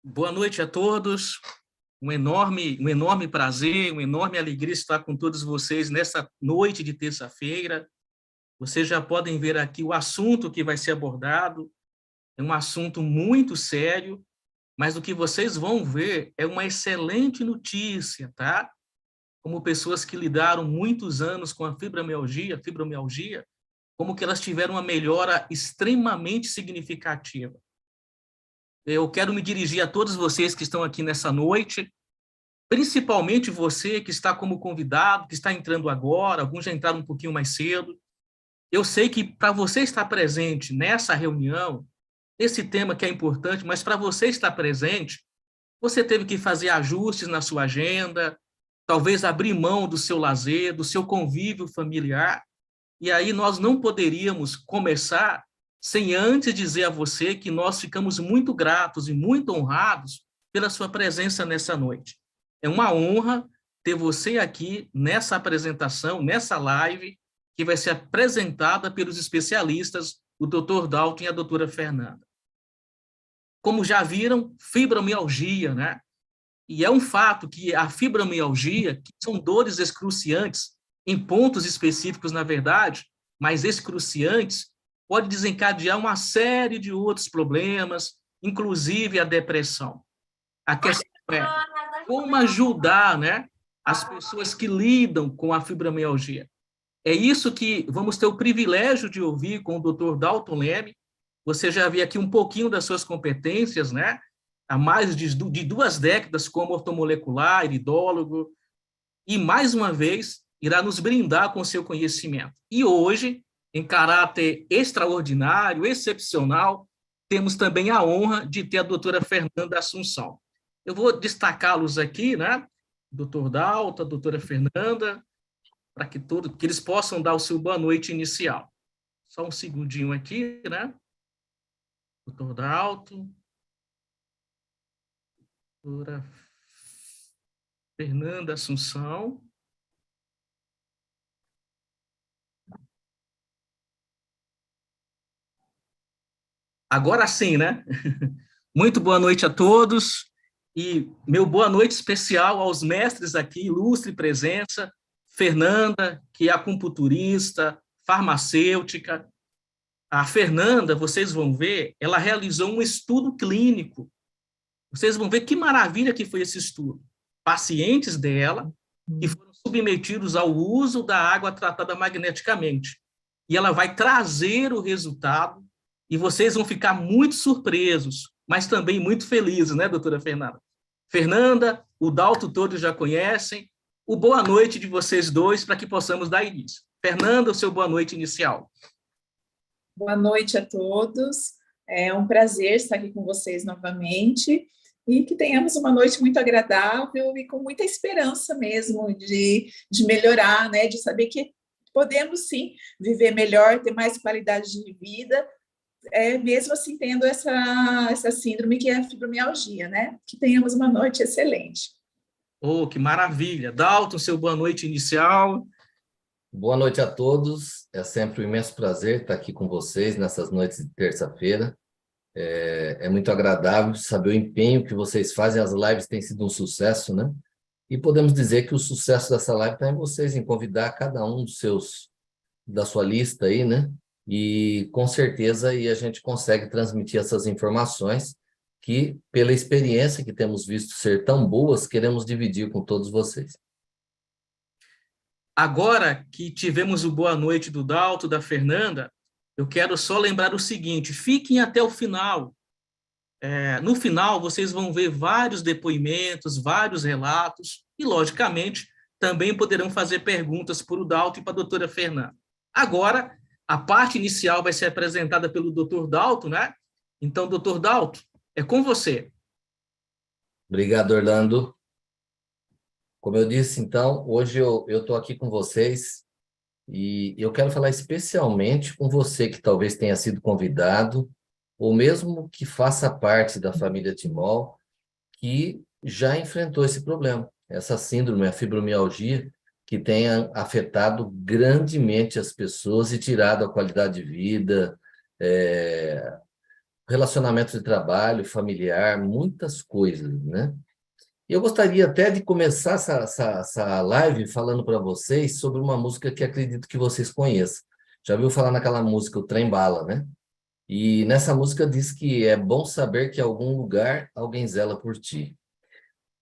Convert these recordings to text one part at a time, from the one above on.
Boa noite a todos. Um enorme prazer, uma enorme alegria estar com todos vocês nessa noite de terça-feira. Vocês já podem ver aqui o assunto que vai ser abordado. É um assunto muito sério, mas o que vocês vão ver é uma excelente notícia, tá? Como pessoas que lidaram muitos anos com a fibromialgia, como que elas tiveram uma melhora extremamente significativa. Eu quero me dirigir a todos vocês que estão aqui nessa noite, principalmente você que está como convidado, que está entrando agora, alguns já entraram um pouquinho mais cedo. Eu sei que para você estar presente nessa reunião, esse tema que é importante, mas para você estar presente, você teve que fazer ajustes na sua agenda, talvez abrir mão do seu lazer, do seu convívio familiar, e aí nós não poderíamos começar sem antes dizer a você que nós ficamos muito gratos e muito honrados pela sua presença nessa noite. É uma honra ter você aqui nessa apresentação, nessa live, que vai ser apresentada pelos especialistas, o Dr. Dalton e a doutora Fernanda. Como já viram, fibromialgia, né? E é um fato que a fibromialgia, que são dores excruciantes, em pontos específicos, na verdade, mas excruciantes, pode desencadear uma série de outros problemas, inclusive a depressão. A questão é como ajudar, né, as pessoas que lidam com a fibromialgia. É isso que vamos ter o privilégio de ouvir com o Dr. Dalton Leme. Você já viu aqui um pouquinho das suas competências, né? Há mais de 2 décadas como ortomolecular, iridólogo, e mais uma vez irá nos brindar com seu conhecimento. E hoje, em caráter extraordinário, excepcional, temos também a honra de ter a doutora Fernanda Assunção. Eu vou destacá-los aqui, né? Doutor Dalton, a doutora Fernanda, para que eles possam dar o seu boa noite inicial. Só um segundinho aqui, né? Doutor Dalton, doutora Fernanda Assunção. Agora sim, né? Muito boa noite a todos e meu boa noite especial aos mestres aqui, ilustre presença, Fernanda, que é acupunturista, farmacêutica. A Fernanda, vocês vão ver, ela realizou um estudo clínico. Vocês vão ver que maravilha que foi esse estudo. Pacientes dela que foram submetidos ao uso da água tratada magneticamente. E ela vai trazer o resultado e vocês vão ficar muito surpresos, mas também muito felizes, né, doutora Fernanda? Fernanda, o Dalton todos já conhecem. O boa noite de vocês dois para que possamos dar início. Fernanda, o seu boa noite inicial. Boa noite a todos. É um prazer estar aqui com vocês novamente e que tenhamos uma noite muito agradável e com muita esperança mesmo de melhorar, né? De saber que podemos sim viver melhor, ter mais qualidade de vida, mesmo assim tendo essa síndrome que é a fibromialgia, né? Que tenhamos uma noite excelente. Oh, que maravilha. Dalton, seu boa noite inicial. Boa noite a todos. É sempre um imenso prazer estar aqui com vocês nessas noites de terça-feira. É muito agradável saber o empenho que vocês fazem. As lives têm sido um sucesso, né? E podemos dizer que o sucesso dessa live está em vocês, em convidar cada um da sua lista aí, né? E com certeza aí a gente consegue transmitir essas informações que, pela experiência que temos visto ser tão boas, queremos dividir com todos vocês. Agora que tivemos o boa noite do Dalton, da Fernanda, eu quero só lembrar o seguinte, fiquem até o final. No final, vocês vão ver vários depoimentos, vários relatos, e, logicamente, também poderão fazer perguntas para o Dalton e para a doutora Fernanda. Agora, a parte inicial vai ser apresentada pelo doutor Dalton, né? Então, doutor Dalton, é com você. Obrigado, Orlando. Como eu disse, então, hoje eu estou aqui com vocês e eu quero falar especialmente com você que talvez tenha sido convidado ou mesmo que faça parte da família Timol, que já enfrentou esse problema, essa síndrome, a fibromialgia, que tem afetado grandemente as pessoas e tirado a qualidade de vida, relacionamento de trabalho, familiar, muitas coisas, né? Eu gostaria até de começar essa live falando para vocês sobre uma música que acredito que vocês conheçam. Já ouviu falar naquela música, o Trem Bala, né? E nessa música diz que é bom saber que em algum lugar alguém zela por ti.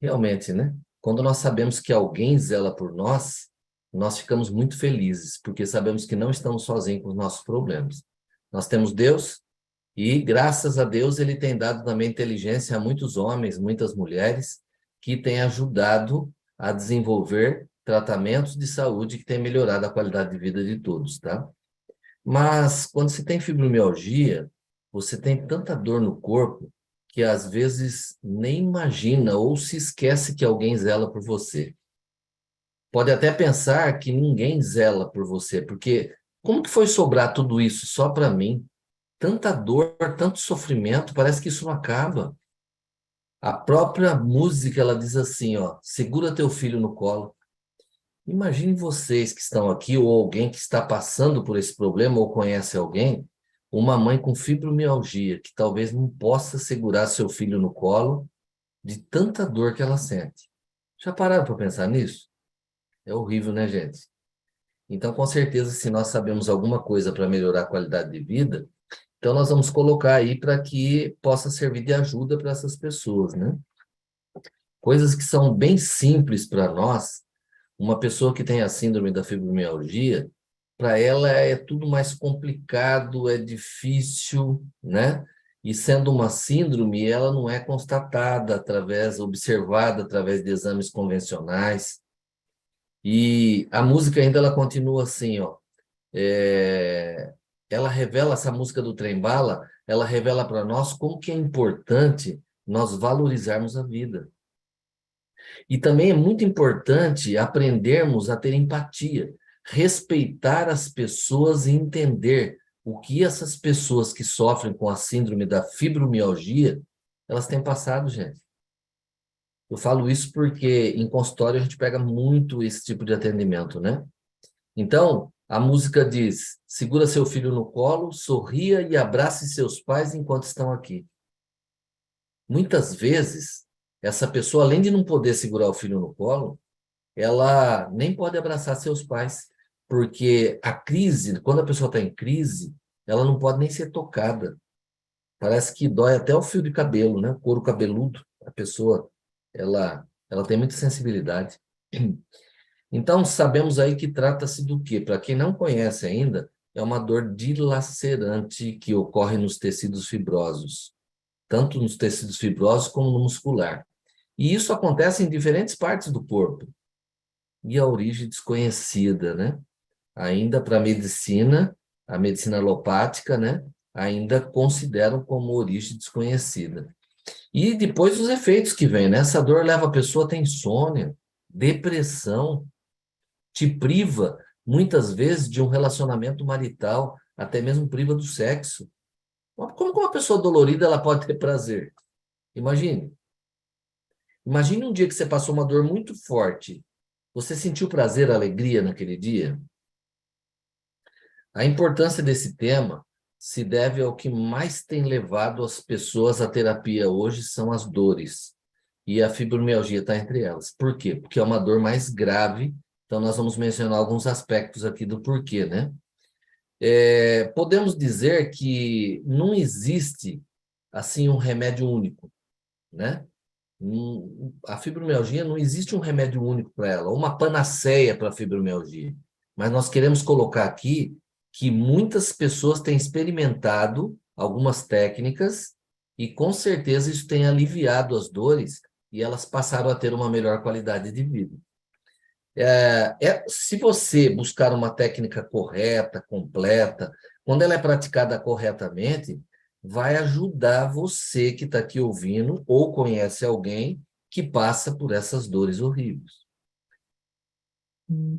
Realmente, né? Quando nós sabemos que alguém zela por nós, nós ficamos muito felizes, porque sabemos que não estamos sozinhos com os nossos problemas. Nós temos Deus e, graças a Deus, Ele tem dado também inteligência a muitos homens, muitas mulheres, que têm ajudado a desenvolver tratamentos de saúde que têm melhorado a qualidade de vida de todos, tá? Mas quando se tem fibromialgia, você tem tanta dor no corpo que às vezes nem imagina ou se esquece que alguém zela por você. Pode até pensar que ninguém zela por você, porque como que foi sobrar tudo isso só para mim? Tanta dor, tanto sofrimento, parece que isso não acaba. A própria música, ela diz assim, ó, segura teu filho no colo. Imagine vocês que estão aqui, ou alguém que está passando por esse problema, ou conhece alguém, uma mãe com fibromialgia, que talvez não possa segurar seu filho no colo de tanta dor que ela sente. Já pararam para pensar nisso? É horrível, né, gente? Então, com certeza, se nós sabemos alguma coisa para melhorar a qualidade de vida, então nós vamos colocar aí para que possa servir de ajuda para essas pessoas, né? Coisas que são bem simples para nós. Uma pessoa que tem a síndrome da fibromialgia, para ela é tudo mais complicado, é difícil, né? E sendo uma síndrome, ela não é constatada observada através de exames convencionais. E a música ainda ela continua assim, ó. Ela revela, essa música do Trem Bala, ela revela para nós como que é importante nós valorizarmos a vida. E também é muito importante aprendermos a ter empatia, respeitar as pessoas e entender o que essas pessoas que sofrem com a síndrome da fibromialgia, elas têm passado, gente. Eu falo isso porque em consultório a gente pega muito esse tipo de atendimento, né? Então, a música diz, segura seu filho no colo, sorria e abrace seus pais enquanto estão aqui. Muitas vezes, essa pessoa, além de não poder segurar o filho no colo, ela nem pode abraçar seus pais, porque a crise, quando a pessoa está em crise, ela não pode nem ser tocada. Parece que dói até o fio de cabelo, né? O couro cabeludo. A pessoa, ela tem muita sensibilidade. Então, sabemos aí que trata-se do quê? Para quem não conhece ainda, é uma dor dilacerante que ocorre nos tecidos fibrosos, tanto nos tecidos fibrosos como no muscular. E isso acontece em diferentes partes do corpo. E a origem desconhecida, né? Ainda para a medicina alopática, né? Ainda consideram como origem desconhecida. E depois os efeitos que vêm, né? Essa dor leva a pessoa a ter insônia, depressão, te priva, muitas vezes, de um relacionamento marital, até mesmo priva do sexo. Como que uma pessoa dolorida ela pode ter prazer? Imagine. Imagine um dia que você passou uma dor muito forte. Você sentiu prazer, alegria naquele dia? A importância desse tema se deve ao que mais tem levado as pessoas à terapia hoje, são as dores. E a fibromialgia está entre elas. Por quê? Porque é uma dor mais grave. Então, nós vamos mencionar alguns aspectos aqui do porquê, né? Podemos dizer que não existe, assim, um remédio único, né? A fibromialgia não existe um remédio único para ela, uma panaceia para a fibromialgia. Mas nós queremos colocar aqui que muitas pessoas têm experimentado algumas técnicas e com certeza isso tem aliviado as dores e elas passaram a ter uma melhor qualidade de vida. Se você buscar uma técnica correta, completa, quando ela é praticada corretamente, vai ajudar você que está aqui ouvindo ou conhece alguém que passa por essas dores horríveis.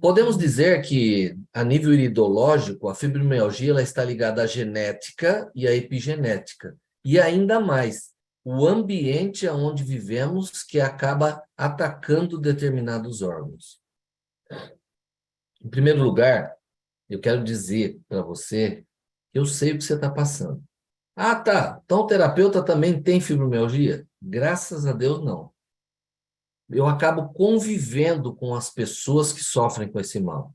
Podemos dizer que, a nível iridológico, a fibromialgia ela está ligada à genética e à epigenética. E ainda mais, o ambiente onde vivemos que acaba atacando determinados órgãos. Em primeiro lugar, eu quero dizer para você que eu sei o que você está passando. Ah, tá. Então o terapeuta também tem fibromialgia? Graças a Deus, não. Eu acabo convivendo com as pessoas que sofrem com esse mal.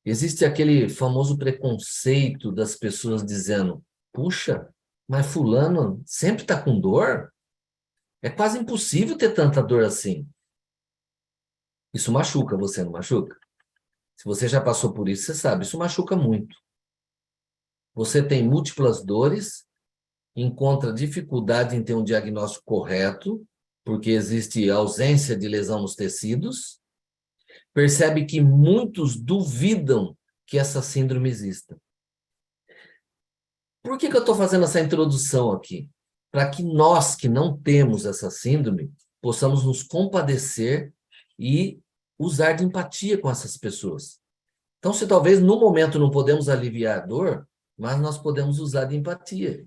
Existe aquele famoso preconceito das pessoas dizendo: puxa, mas fulano sempre está com dor? É quase impossível ter tanta dor assim. Isso machuca, você não machuca? Se você já passou por isso, você sabe, isso machuca muito. Você tem múltiplas dores, encontra dificuldade em ter um diagnóstico correto, porque existe ausência de lesão nos tecidos, percebe que muitos duvidam que essa síndrome exista. Por que eu estou fazendo essa introdução aqui? Para que nós que não temos essa síndrome possamos nos compadecer e usar de empatia com essas pessoas. Então, se talvez no momento não podemos aliviar a dor, mas nós podemos usar de empatia.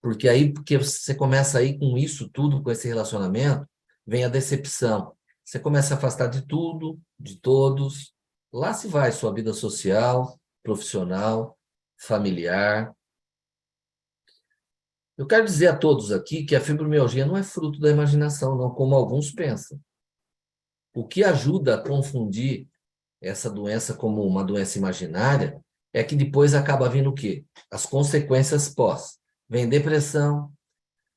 Porque você começa aí com isso tudo, com esse relacionamento, vem a decepção. Você começa a afastar de tudo, de todos. Lá se vai sua vida social, profissional, familiar. Eu quero dizer a todos aqui que a fibromialgia não é fruto da imaginação, não, como alguns pensam. O que ajuda a confundir essa doença como uma doença imaginária é que depois acaba vindo o quê? As consequências pós. Vem depressão,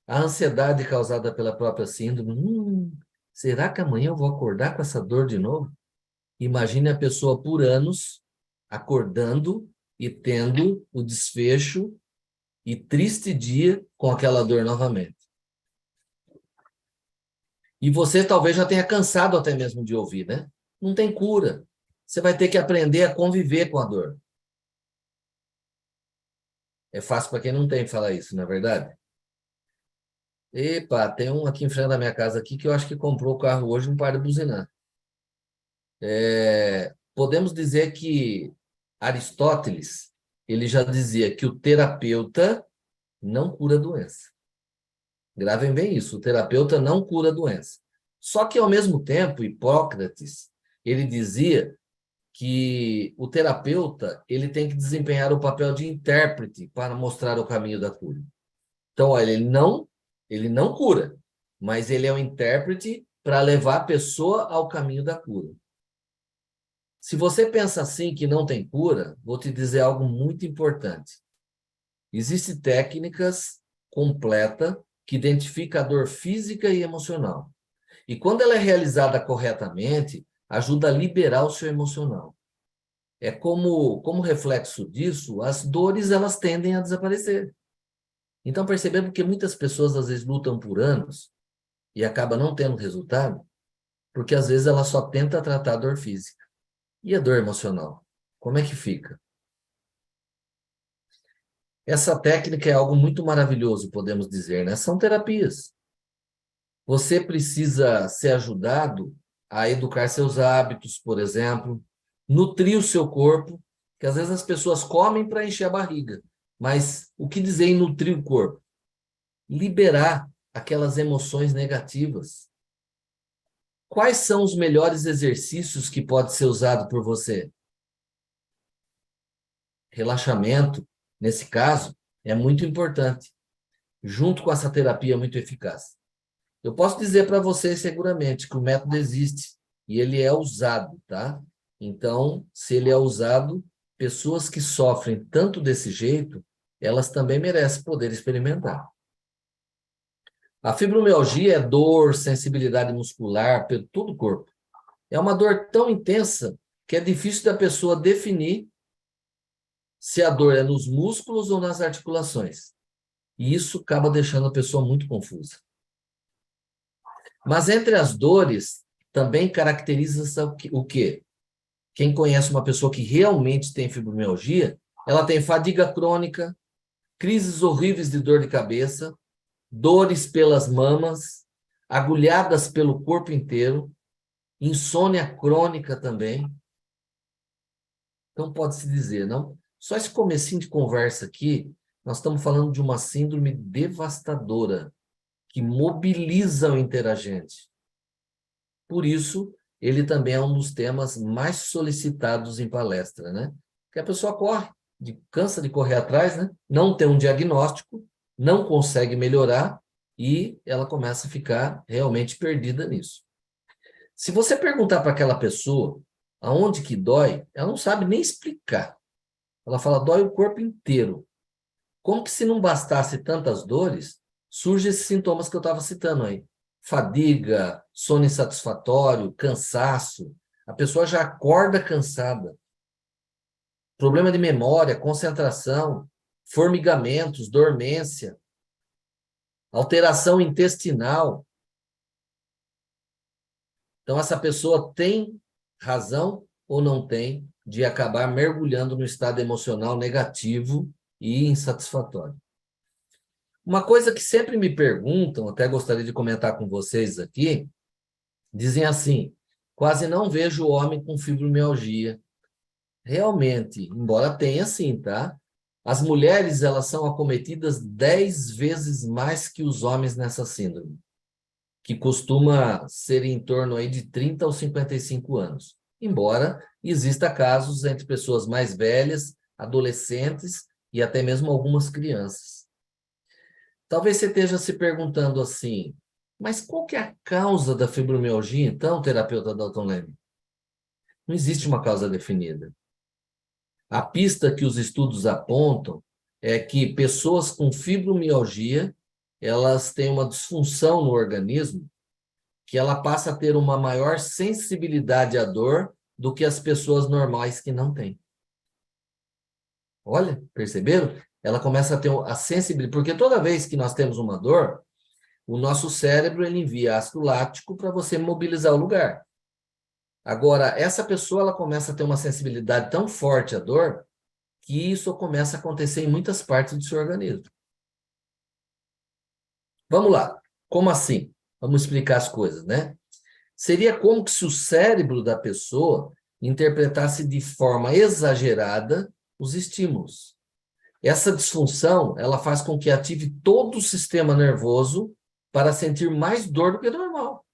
a ansiedade causada pela própria síndrome. Será que amanhã eu vou acordar com essa dor de novo? Imagine a pessoa por anos acordando e tendo o desfecho e triste dia com aquela dor novamente. E você talvez já tenha cansado até mesmo de ouvir, né? Não tem cura. Você vai ter que aprender a conviver com a dor. É fácil para quem não tem falar isso, não é verdade? Epa, tem um aqui em frente da minha casa aqui que eu acho que comprou o carro hoje e não para de buzinar. Podemos dizer que Aristóteles, ele já dizia que o terapeuta não cura a doença. Gravem bem isso, o terapeuta não cura a doença. Só que, ao mesmo tempo, Hipócrates, ele dizia que o terapeuta ele tem que desempenhar o papel de intérprete para mostrar o caminho da cura. Então, olha, ele não cura, mas ele é o intérprete para levar a pessoa ao caminho da cura. Se você pensa assim que não tem cura, vou te dizer algo muito importante. Existem técnicas completas que identificam a dor física e emocional. E quando ela é realizada corretamente, ajuda a liberar o seu emocional. É como reflexo disso, as dores elas tendem a desaparecer. Então, percebendo que muitas pessoas às vezes lutam por anos e acabam não tendo resultado, porque às vezes ela só tenta tratar a dor física. E a dor emocional? Como é que fica? Essa técnica é algo muito maravilhoso, podemos dizer, né? São terapias. Você precisa ser ajudado a educar seus hábitos, por exemplo, nutrir o seu corpo, que às vezes as pessoas comem para encher a barriga. Mas o que dizer em nutrir o corpo? Liberar aquelas emoções negativas. Quais são os melhores exercícios que pode ser usado por você? Relaxamento, nesse caso, é muito importante, junto com essa terapia muito eficaz. Eu posso dizer para você seguramente que o método existe e ele é usado, tá? Então, se ele é usado, pessoas que sofrem tanto desse jeito, elas também merecem poder experimentar. A fibromialgia é dor, sensibilidade muscular, por todo o corpo. É uma dor tão intensa que é difícil da pessoa definir se a dor é nos músculos ou nas articulações. E isso acaba deixando a pessoa muito confusa. Mas entre as dores, também caracteriza-se o quê? Quem conhece uma pessoa que realmente tem fibromialgia, ela tem fadiga crônica, crises horríveis de dor de cabeça, dores pelas mamas, agulhadas pelo corpo inteiro, insônia crônica também. Então, pode-se dizer, não? Só esse comecinho de conversa aqui, nós estamos falando de uma síndrome devastadora, que mobiliza o interagente. Por isso, ele também é um dos temas mais solicitados em palestra, né? Que a pessoa corre, cansa de correr atrás, né? Não tem um diagnóstico, não consegue melhorar e ela começa a ficar realmente perdida nisso. Se você perguntar para aquela pessoa aonde que dói, ela não sabe nem explicar. Ela fala, dói o corpo inteiro. Como que se não bastasse tantas dores, surgem esses sintomas que eu estava citando aí. Fadiga, sono insatisfatório, cansaço. A pessoa já acorda cansada. Problema de memória, concentração, formigamentos, dormência, alteração intestinal. Então, essa pessoa tem razão ou não tem de acabar mergulhando no estado emocional negativo e insatisfatório. Uma coisa que sempre me perguntam, até gostaria de comentar com vocês aqui, dizem assim, quase não vejo homem com fibromialgia. Realmente, embora tenha sim, tá? As mulheres, elas são acometidas 10 vezes mais que os homens nessa síndrome, que costuma ser em torno aí de 30 aos 55 anos. Embora exista casos entre pessoas mais velhas, adolescentes e até mesmo algumas crianças. Talvez você esteja se perguntando assim, mas qual que é a causa da fibromialgia, então, terapeuta Dalton Leme? Não existe uma causa definida. A pista que os estudos apontam é que pessoas com fibromialgia, elas têm uma disfunção no organismo que ela passa a ter uma maior sensibilidade à dor do que as pessoas normais que não têm. Olha, perceberam? Ela começa a ter a sensibilidade, porque toda vez que nós temos uma dor, o nosso cérebro ele envia ácido lático para você mobilizar o lugar. Agora, essa pessoa ela começa a ter uma sensibilidade tão forte à dor que isso começa a acontecer em muitas partes do seu organismo. Vamos lá. Como assim? Vamos explicar as coisas, né? Seria como se o cérebro da pessoa interpretasse de forma exagerada os estímulos. Essa disfunção, ela faz com que ative todo o sistema nervoso para sentir mais dor do que normal.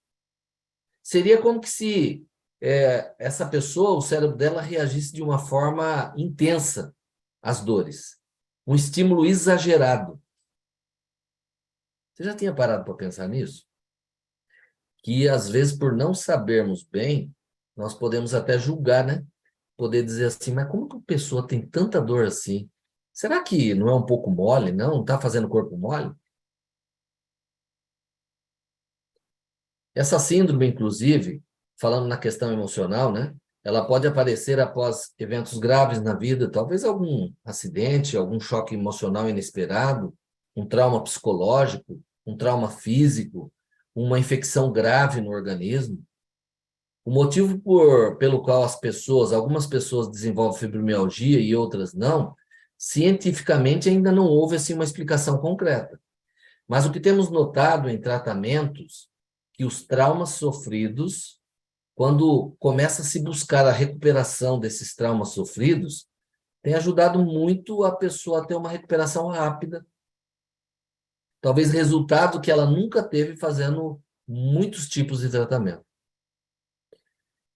Seria como que se essa pessoa, o cérebro dela, reagisse de uma forma intensa às dores. Um estímulo exagerado. Você já tinha parado para pensar nisso? Que, às vezes, por não sabermos bem, nós podemos até julgar, né? Poder dizer assim, mas como que a pessoa tem tanta dor assim? Será que não é um pouco mole, não? Não está fazendo corpo mole? Essa síndrome, inclusive, falando na questão emocional, né? Ela pode aparecer após eventos graves na vida, talvez algum acidente, algum choque emocional inesperado, um trauma psicológico, um trauma físico, uma infecção grave no organismo. O motivo pelo qual algumas pessoas desenvolvem fibromialgia e outras não, cientificamente ainda não houve assim, uma explicação concreta. Mas o que temos notado em tratamentos, que os traumas sofridos, quando começa a se buscar a recuperação desses traumas sofridos, tem ajudado muito a pessoa a ter uma recuperação rápida. Talvez resultado que ela nunca teve fazendo muitos tipos de tratamento.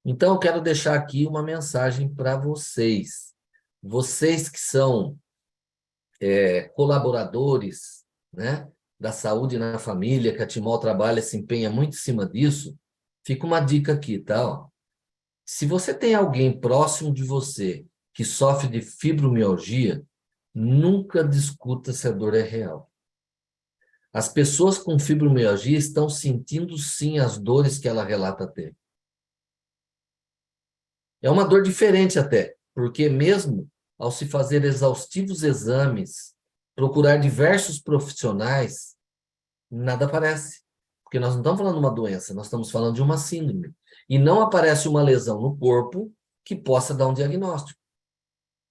Então, eu quero deixar aqui uma mensagem para vocês. Vocês que são colaboradores, né, da saúde na família, que a Timol trabalha, se empenha muito em cima disso, fica uma dica aqui, tá? Ó. Se você tem alguém próximo de você que sofre de fibromialgia, nunca discuta se a dor é real. As pessoas com fibromialgia estão sentindo, sim, as dores que ela relata ter. É uma dor diferente até, porque mesmo ao se fazer exaustivos exames, procurar diversos profissionais, nada aparece. Porque nós não estamos falando de uma doença, nós estamos falando de uma síndrome. E não aparece uma lesão no corpo que possa dar um diagnóstico.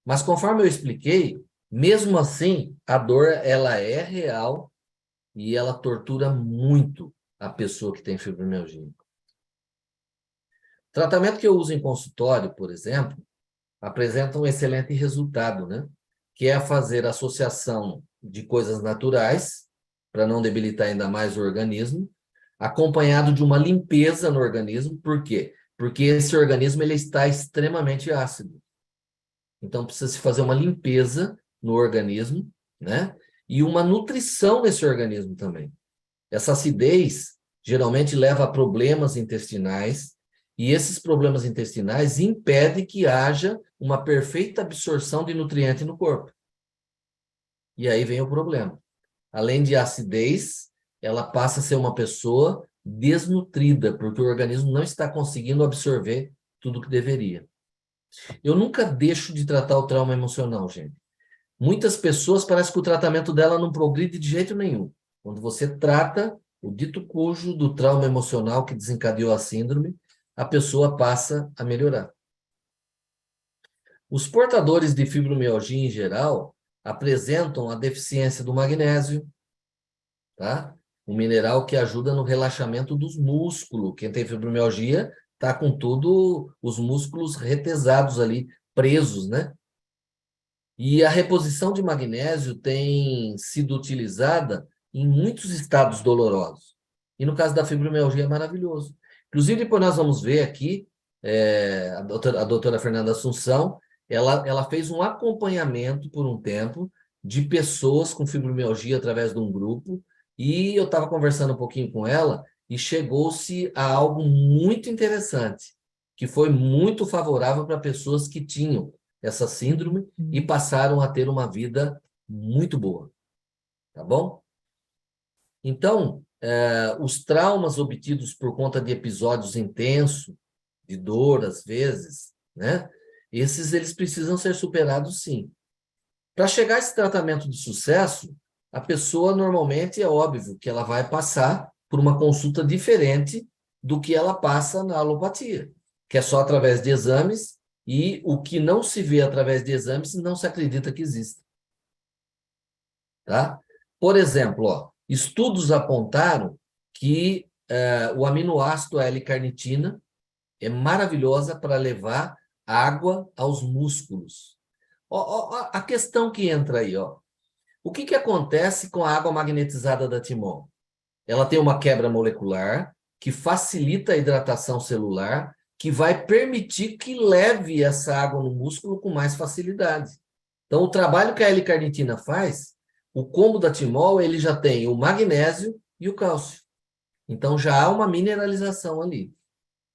Mas conforme eu expliquei, mesmo assim, a dor ela é real e ela tortura muito a pessoa que tem fibromialgia. O tratamento que eu uso em consultório, por exemplo, apresenta um excelente resultado, né? Que é fazer associação de coisas naturais, para não debilitar ainda mais o organismo, acompanhado de uma limpeza no organismo. Por quê? Porque esse organismo ele está extremamente ácido. Então, precisa se fazer uma limpeza no organismo, né? E uma nutrição nesse organismo também. Essa acidez geralmente leva a problemas intestinais, e esses problemas intestinais impedem que haja uma perfeita absorção de nutriente no corpo. E aí vem o problema. Além de acidez, ela passa a ser uma pessoa desnutrida, porque o organismo não está conseguindo absorver tudo o que deveria. Eu nunca deixo de tratar o trauma emocional, gente. Muitas pessoas parece que o tratamento dela não progride de jeito nenhum. Quando você trata o dito cujo do trauma emocional que desencadeou a síndrome, a pessoa passa a melhorar. Os portadores de fibromialgia em geral apresentam a deficiência do magnésio, tá? Um mineral que ajuda no relaxamento dos músculos. Quem tem fibromialgia está com tudo os músculos retesados ali, presos, né? E a reposição de magnésio tem sido utilizada em muitos estados dolorosos. E no caso da fibromialgia é maravilhoso. Inclusive, depois nós vamos ver aqui, a doutora Fernanda Assunção, ela fez um acompanhamento por um tempo de pessoas com fibromialgia através de um grupo, e eu estava conversando um pouquinho com ela e chegou-se a algo muito interessante, que foi muito favorável para pessoas que tinham essa síndrome e passaram a ter uma vida muito boa. Tá bom? Então, os traumas obtidos por conta de episódios intensos, de dor, às vezes, né? Eles precisam ser superados, sim. Para chegar a esse tratamento de sucesso, a pessoa, normalmente, é óbvio que ela vai passar por uma consulta diferente do que ela passa na alopatia, que é só através de exames, e o que não se vê através de exames não se acredita que existe. Tá? Por exemplo, ó, estudos apontaram que o aminoácido L-carnitina é maravilhosa para levar água aos músculos. A questão que entra aí, ó. O que acontece com a água magnetizada da Timol? Ela tem uma quebra molecular que facilita a hidratação celular, que vai permitir que leve essa água no músculo com mais facilidade. Então, o trabalho que a L-carnitina faz, o combo da Timol, ele já tem o magnésio e o cálcio. Então, já há uma mineralização ali.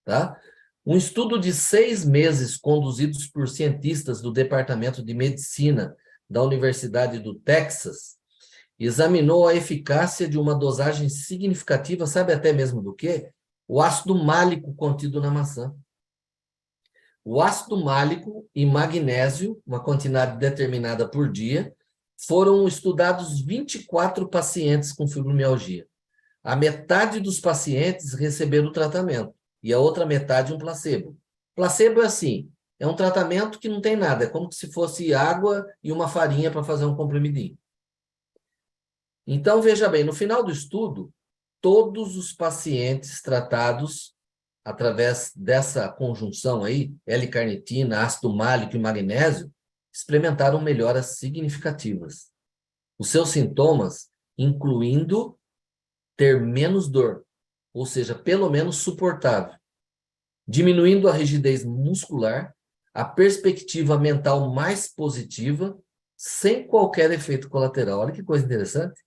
Tá? Um estudo de 6 meses, conduzidos por cientistas do Departamento de Medicina da Universidade do Texas, examinou a eficácia de uma dosagem significativa, sabe até mesmo do quê? O ácido málico contido na maçã. O ácido málico e magnésio, uma quantidade determinada por dia, foram estudados 24 pacientes com fibromialgia. A metade dos pacientes receberam o tratamento e a outra metade um placebo. Placebo é assim, é um tratamento que não tem nada, é como se fosse água e uma farinha para fazer um comprimidinho. Então, veja bem, no final do estudo, todos os pacientes tratados através dessa conjunção aí, L-carnitina, ácido málico e magnésio, experimentaram melhoras significativas. Os seus sintomas, incluindo ter menos dor, ou seja, pelo menos suportável, diminuindo a rigidez muscular, a perspectiva mental mais positiva, sem qualquer efeito colateral. Olha que coisa interessante.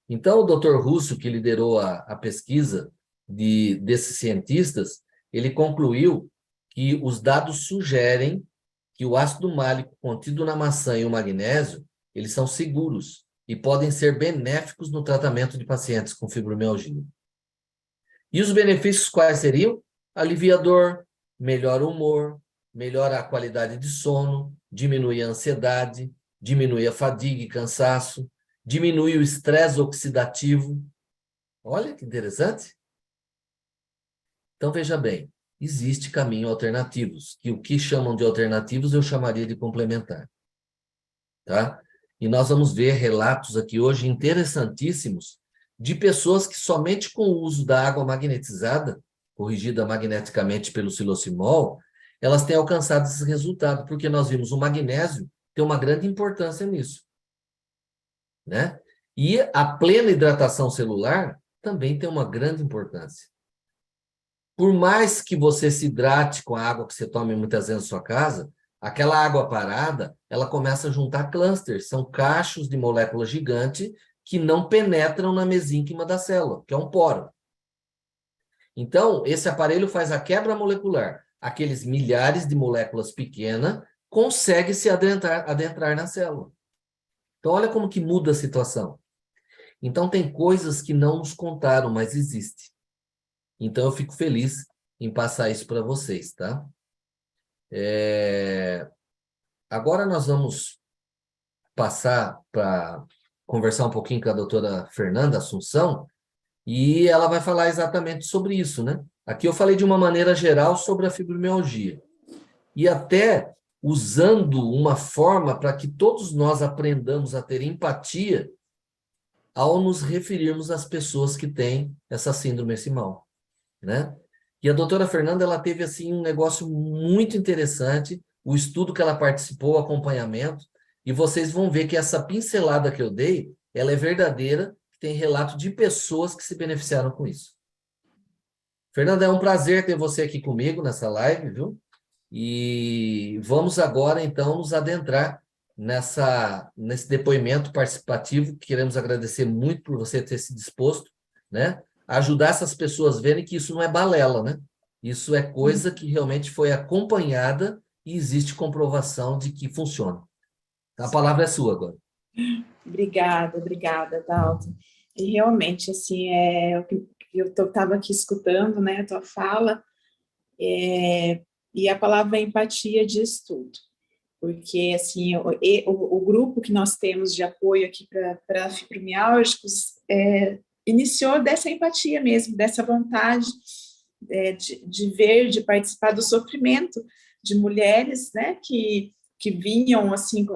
Então, o Dr. Russo, que liderou a pesquisa desses cientistas, ele concluiu que os dados sugerem que o ácido málico contido na maçã e o magnésio, eles são seguros e podem ser benéficos no tratamento de pacientes com fibromialgia. E os benefícios quais seriam? Alivia a dor, melhora o humor, melhora a qualidade de sono, diminui a ansiedade, diminui a fadiga e cansaço, diminui o estresse oxidativo. Olha que interessante. Então, veja bem, existe caminhos alternativos, que o que chamam de alternativos eu chamaria de complementar. Tá? E nós vamos ver relatos aqui hoje interessantíssimos de pessoas que somente com o uso da água magnetizada, corrigida magneticamente pelo silocimol, elas têm alcançado esse resultado, porque nós vimos o magnésio tem uma grande importância nisso. Né? E a plena hidratação celular também tem uma grande importância. Por mais que você se hidrate com a água que você tome muitas vezes na sua casa, Aquela água parada, ela começa a juntar clusters, são cachos de moléculas gigantes que não penetram na mesênquima da célula, que é um poro. Então, esse aparelho faz a quebra molecular. Aqueles milhares de moléculas pequenas conseguem se adentrar na célula. Então, olha como que muda a situação. Então, tem coisas que não nos contaram, mas existem. Então, eu fico feliz em passar isso para vocês, tá? Agora nós vamos passar para conversar um pouquinho com a doutora Fernanda Assunção, e ela vai falar exatamente sobre isso, né? Aqui eu falei de uma maneira geral sobre a fibromialgia. E até usando uma forma para que todos nós aprendamos a ter empatia ao nos referirmos às pessoas que têm essa síndrome esse mal, né? E a doutora Fernanda, ela teve assim um negócio muito interessante, o estudo que ela participou, o acompanhamento, e vocês vão ver que essa pincelada que eu dei, ela é verdadeira, tem relato de pessoas que se beneficiaram com isso. Fernanda, é um prazer ter você aqui comigo nessa live, viu? E vamos agora, então, nos adentrar nesse depoimento participativo. Queremos agradecer muito por você ter se disposto, né? A ajudar essas pessoas a verem que isso não é balela, né? Isso é coisa que realmente foi acompanhada e existe comprovação de que funciona. A palavra é sua agora. Obrigada, Dalton. E realmente, assim, eu estava aqui escutando, né, a tua fala, e a palavra empatia diz tudo. Porque, assim, o grupo que nós temos de apoio aqui para fibromialgicos iniciou dessa empatia mesmo, dessa vontade de ver, de participar do sofrimento de mulheres, né, que vinham, assim,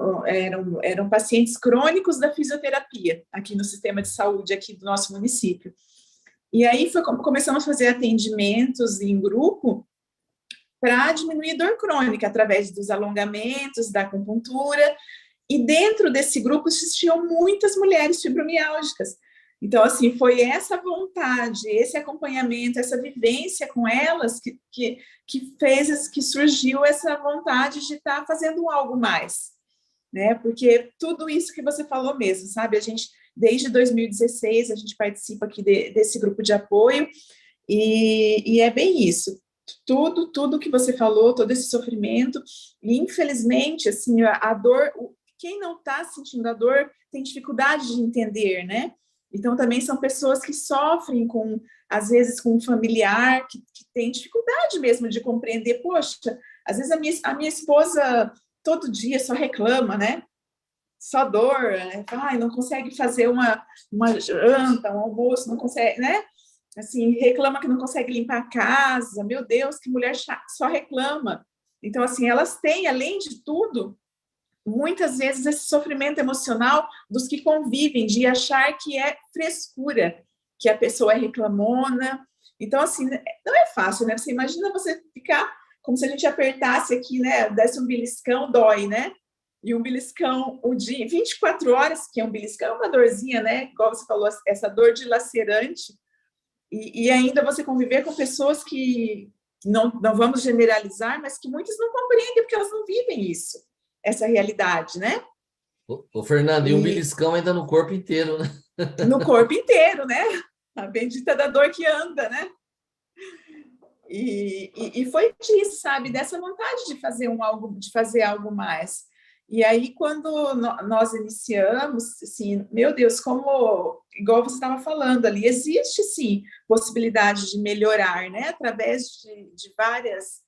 eram pacientes crônicos da fisioterapia aqui no sistema de saúde aqui do nosso município. E aí começamos a fazer atendimentos em grupo para diminuir a dor crônica, através dos alongamentos, da acupuntura, e dentro desse grupo existiam muitas mulheres fibromialgicas. Então, assim, foi essa vontade, esse acompanhamento, essa vivência com elas que fez, que surgiu essa vontade de estar fazendo algo mais, né? Porque tudo isso que você falou mesmo, sabe? A gente, desde 2016, a gente participa aqui desse grupo de apoio, e é bem isso. Tudo que você falou, todo esse sofrimento, e infelizmente, assim, a dor, quem não está sentindo a dor tem dificuldade de entender, né? Então, também são pessoas que sofrem às vezes, com um familiar, que tem dificuldade mesmo de compreender. Poxa, às vezes a minha esposa todo dia só reclama, né? Só dor, né? Ai, não consegue fazer uma janta, um almoço, não consegue, né? Assim, reclama que não consegue limpar a casa. Meu Deus, que mulher chata, só reclama. Então, assim, elas têm, além de tudo, muitas vezes esse sofrimento emocional dos que convivem, de achar que é frescura, que a pessoa é reclamona. Então, assim, não é fácil, né? Você imagina você ficar como se a gente apertasse aqui, né? Desse um beliscão, dói, né? E um beliscão o dia, 24 horas, que é um beliscão, é uma dorzinha, né? Igual você falou, essa dor dilacerante. E ainda você conviver com pessoas que, não vamos generalizar, mas que muitas não compreendem, porque elas não vivem isso, essa realidade, né? Ô, Fernando, e um beliscão ainda no corpo inteiro, né? No corpo inteiro, né? A bendita da dor que anda, né? E foi disso, sabe? Dessa vontade de fazer algo mais. E aí, quando nós iniciamos, assim, meu Deus, como, igual você estava falando ali, existe, sim, possibilidade de melhorar, né? Através de várias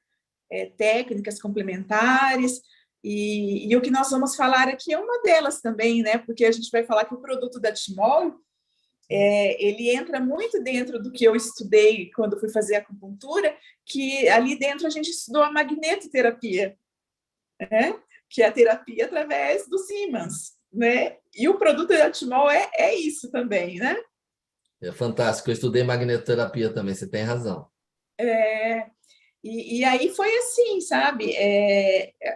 técnicas complementares, e o que nós vamos falar aqui é uma delas também, né? Porque a gente vai falar que o produto da Timol, ele entra muito dentro do que eu estudei quando fui fazer acupuntura, que ali dentro a gente estudou a magnetoterapia, né? Que é a terapia através do Siemens, né? E o produto da Timol é isso também, né? É fantástico, eu estudei magnetoterapia também, você tem razão. E aí foi assim, sabe?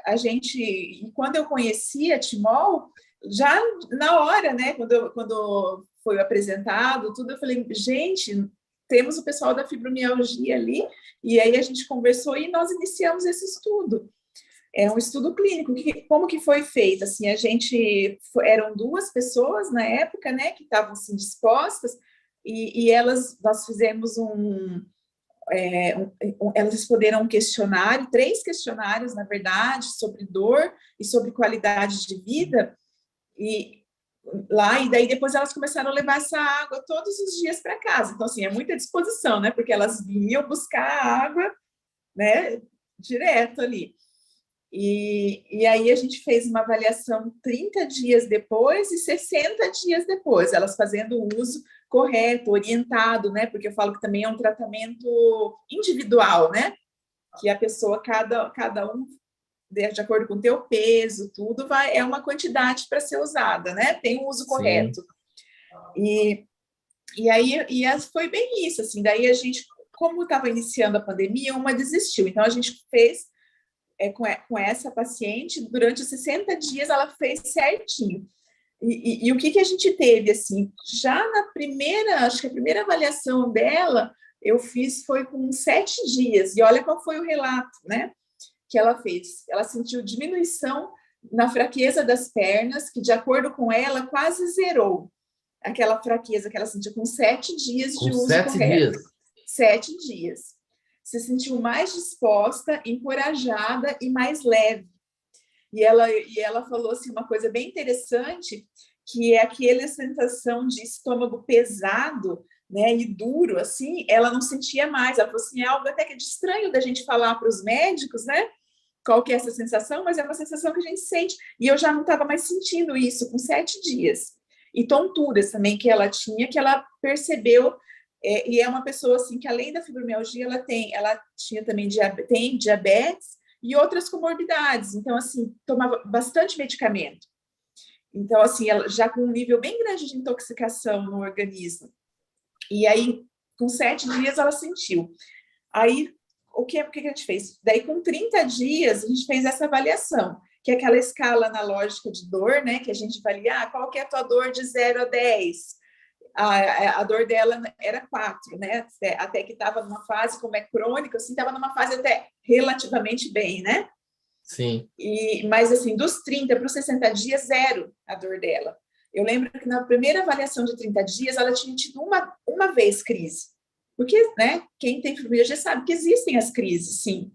A gente, e quando eu conheci a Timol, já na hora, né? Quando foi apresentado, tudo, eu falei, gente, temos o pessoal da fibromialgia ali, e aí a gente conversou e nós iniciamos esse estudo. É um estudo clínico. Como que foi feito? Assim, eram 2 pessoas na época, né, que estavam assim, dispostas, e nós fizemos elas responderam um questionário, 3 questionários, na verdade, sobre dor e sobre qualidade de vida, e daí depois elas começaram a levar essa água todos os dias para casa. Então, assim, é muita disposição, né? Porque elas vinham buscar a água, né, direto ali. E aí a gente fez uma avaliação 30 dias depois e 60 dias depois, elas fazendo o uso correto, orientado, né? Porque eu falo que também é um tratamento individual, né? Que a pessoa, cada um, de acordo com o teu peso, tudo, é uma quantidade para ser usada, né? Tem um uso Sim. correto. E aí foi bem isso, assim, daí a gente, como estava iniciando a pandemia, uma desistiu, então a gente fez com essa paciente, durante 60 dias ela fez certinho. E o que a gente teve, assim, já acho que a primeira avaliação dela, eu fiz foi com 7 dias, e olha qual foi o relato, né, que ela fez. Ela sentiu diminuição na fraqueza das pernas, que de acordo com ela, quase zerou aquela fraqueza que ela sentiu com 7 dias Com de uso 7 correto. dias. 7 dias. Se sentiu mais disposta, encorajada e mais leve. E ela falou assim, uma coisa bem interessante, que é aquela sensação de estômago pesado, né, e duro, assim, ela não sentia mais. Ela falou assim, é algo até que é estranho da gente falar para os médicos, né, qual que é essa sensação, mas é uma sensação que a gente sente. E eu já não estava mais sentindo isso com 7 dias. E tonturas também que ela tinha, que ela percebeu, e é uma pessoa assim que além da fibromialgia, ela tinha também tem diabetes e outras comorbidades. Então, assim, tomava bastante medicamento. Então, assim, ela já com um nível bem grande de intoxicação no organismo. E aí, com 7 dias, ela sentiu. Aí, o que a gente fez? Daí, com 30 dias, a gente fez essa avaliação, que é aquela escala analógica de dor, né? Que a gente avalia, qual que é a tua dor de 0 a 10? A dor dela era 4, né? Até que estava numa fase, como é crônica, assim, estava numa fase até relativamente bem, né? Sim. Mas, assim, dos 30 para os 60 dias, 0 a dor dela. Eu lembro que na primeira avaliação de 30 dias, ela tinha tido uma vez crise. Porque, né, quem tem fibromialgia sabe que existem as crises, sim.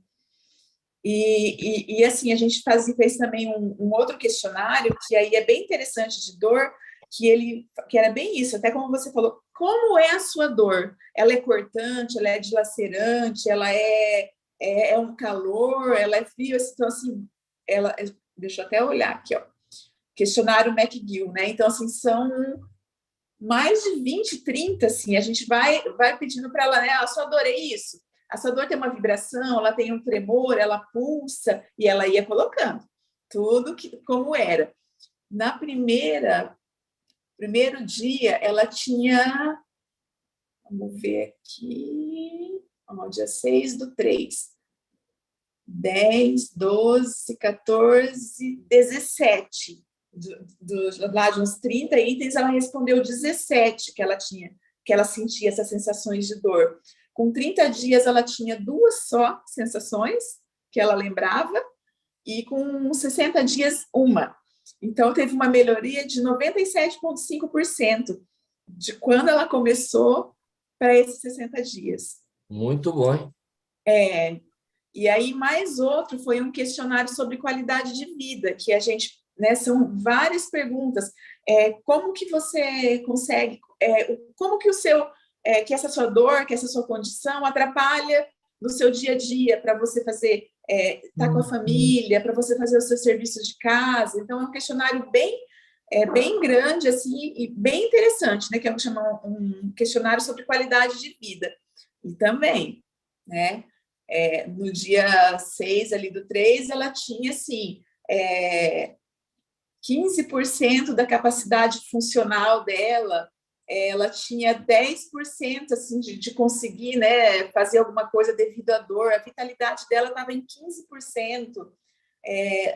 E assim, a gente fez também um outro questionário, que aí é bem interessante de dor, que era bem isso, até como você falou, como é a sua dor? Ela é cortante, ela é dilacerante, ela é um calor, ela é frio, então assim, deixa eu até olhar aqui, ó, questionário McGill, né? Então, assim, são mais de 20, 30, assim, a gente vai pedindo para ela, né? A sua dor é isso? A sua dor tem uma vibração, ela tem um tremor, ela pulsa, e ela ia colocando tudo como era. Na primeiro dia, ela tinha, vamos ver aqui, dia 6/3, 10, 12, 14, 17. Lá de uns 30 itens, ela respondeu 17 que ela tinha, que ela sentia essas sensações de dor. Com 30 dias, ela tinha 2 só sensações que ela lembrava, e com 60 dias, uma. Então, teve uma melhoria de 97,5% de quando ela começou para esses 60 dias. Muito bom. E aí, mais outro foi um questionário sobre qualidade de vida, que a gente, né, são várias perguntas. Como que você consegue, como que que essa sua dor, que essa sua condição atrapalha no seu dia a dia para você fazer, estar com a família, para você fazer os seus serviços de casa. Então, é um questionário bem grande, assim, e bem interessante, né, que é um questionário sobre qualidade de vida. E também, né, no dia 6/3, ela tinha, assim, 15% da capacidade funcional dela, ela tinha 10% assim, de conseguir, né, fazer alguma coisa devido à dor, a vitalidade dela estava em 15%,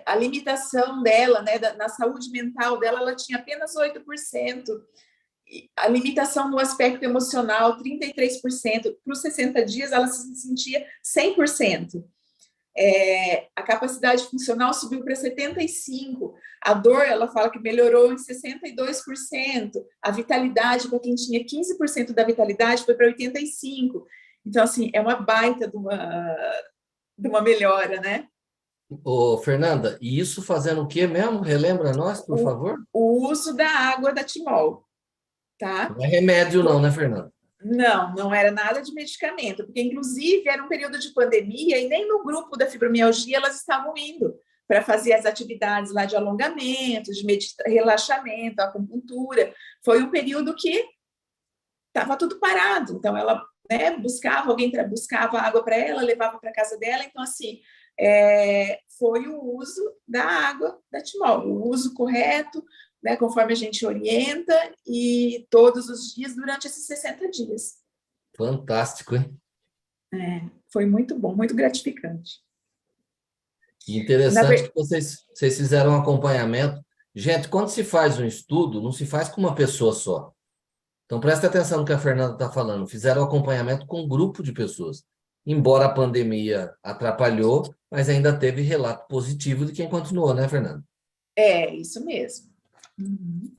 a limitação dela, né, na saúde mental dela, ela tinha apenas 8%, a limitação no aspecto emocional, 33%, para os 60 dias ela se sentia 100%. A capacidade funcional subiu para 75%, a dor, ela fala que melhorou em 62%, a vitalidade, para quem tinha 15% da vitalidade, foi para 85%. Então, assim, é uma baita de uma melhora, né? Ô, Fernanda, e isso fazendo o quê mesmo? Relembra nós, por favor? O uso da água da Timol, tá? Não é remédio não, né, Fernanda? Não, não era nada de medicamento, porque inclusive era um período de pandemia e nem no grupo da fibromialgia elas estavam indo para fazer as atividades lá de alongamento, de relaxamento, acupuntura. Foi um período que estava tudo parado, então ela, né, buscava água para ela, levava para casa dela, então assim, foi o uso da água da Timol, o uso correto, né, conforme a gente orienta, e todos os dias durante esses 60 dias. Fantástico, hein? Foi muito bom, muito gratificante. E interessante que vocês fizeram um acompanhamento. Gente, quando se faz um estudo, não se faz com uma pessoa só. Então, presta atenção no que a Fernanda está falando. Fizeram acompanhamento com um grupo de pessoas. Embora a pandemia atrapalhou, mas ainda teve relato positivo de quem continuou, né, Fernanda? Isso mesmo. Uhum.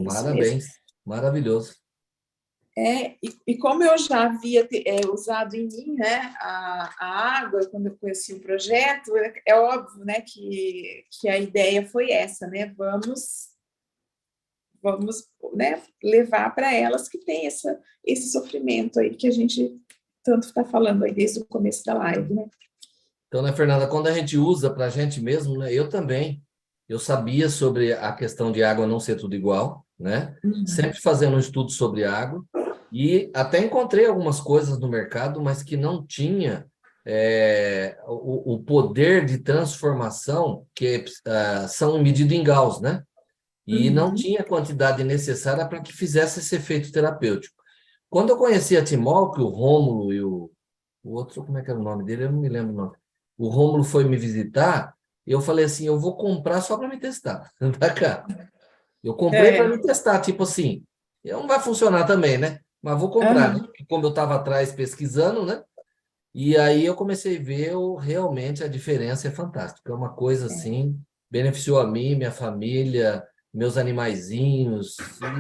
Parabéns, maravilhoso. E como eu já havia usado em mim, né, a água, quando eu conheci o projeto, é óbvio, né, que a ideia foi essa, né, vamos, né, levar para elas que tem esse sofrimento aí que a gente tanto está falando aí desde o começo da live, né? Então, né, Fernanda, quando a gente usa para a gente mesmo, né, eu também, eu sabia sobre a questão de água não ser tudo igual, né? Uhum. Sempre fazendo um estudo sobre água e até encontrei algumas coisas no mercado, mas que não tinha o poder de transformação que são medido em Gauss, né? E não tinha a quantidade necessária para que fizesse esse efeito terapêutico. Quando eu conheci a Timol, que o Rômulo e o outro, como é que era o nome dele? Eu não me lembro o nome. O Rômulo foi me visitar e eu falei assim, eu vou comprar só para me testar. Tá cá. Eu comprei para me testar, tipo assim, não vai funcionar também, né? Mas vou comprar, né? Porque como eu estava atrás pesquisando, né? E aí eu comecei a ver realmente a diferença é fantástica. É uma coisa assim, beneficiou a mim, minha família, meus animaizinhos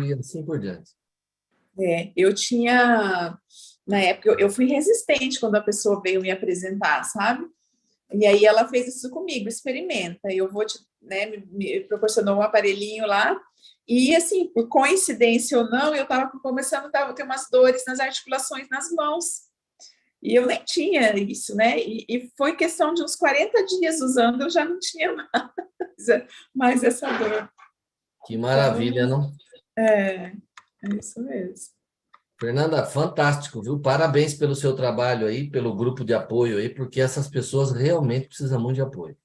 e assim por diante. Eu tinha, na época, eu fui resistente quando a pessoa veio me apresentar, sabe? E aí ela fez isso comigo, experimenta, eu vou te, né, me proporcionou um aparelhinho lá, e assim, por coincidência ou não, eu estava começando a ter umas dores nas articulações, nas mãos, e eu nem tinha isso, né, e foi questão de uns 40 dias usando, eu já não tinha mais essa dor. Que maravilha, então, não? É isso mesmo. Fernanda, fantástico, viu? Parabéns pelo seu trabalho aí, pelo grupo de apoio aí, porque essas pessoas realmente precisam muito de apoio.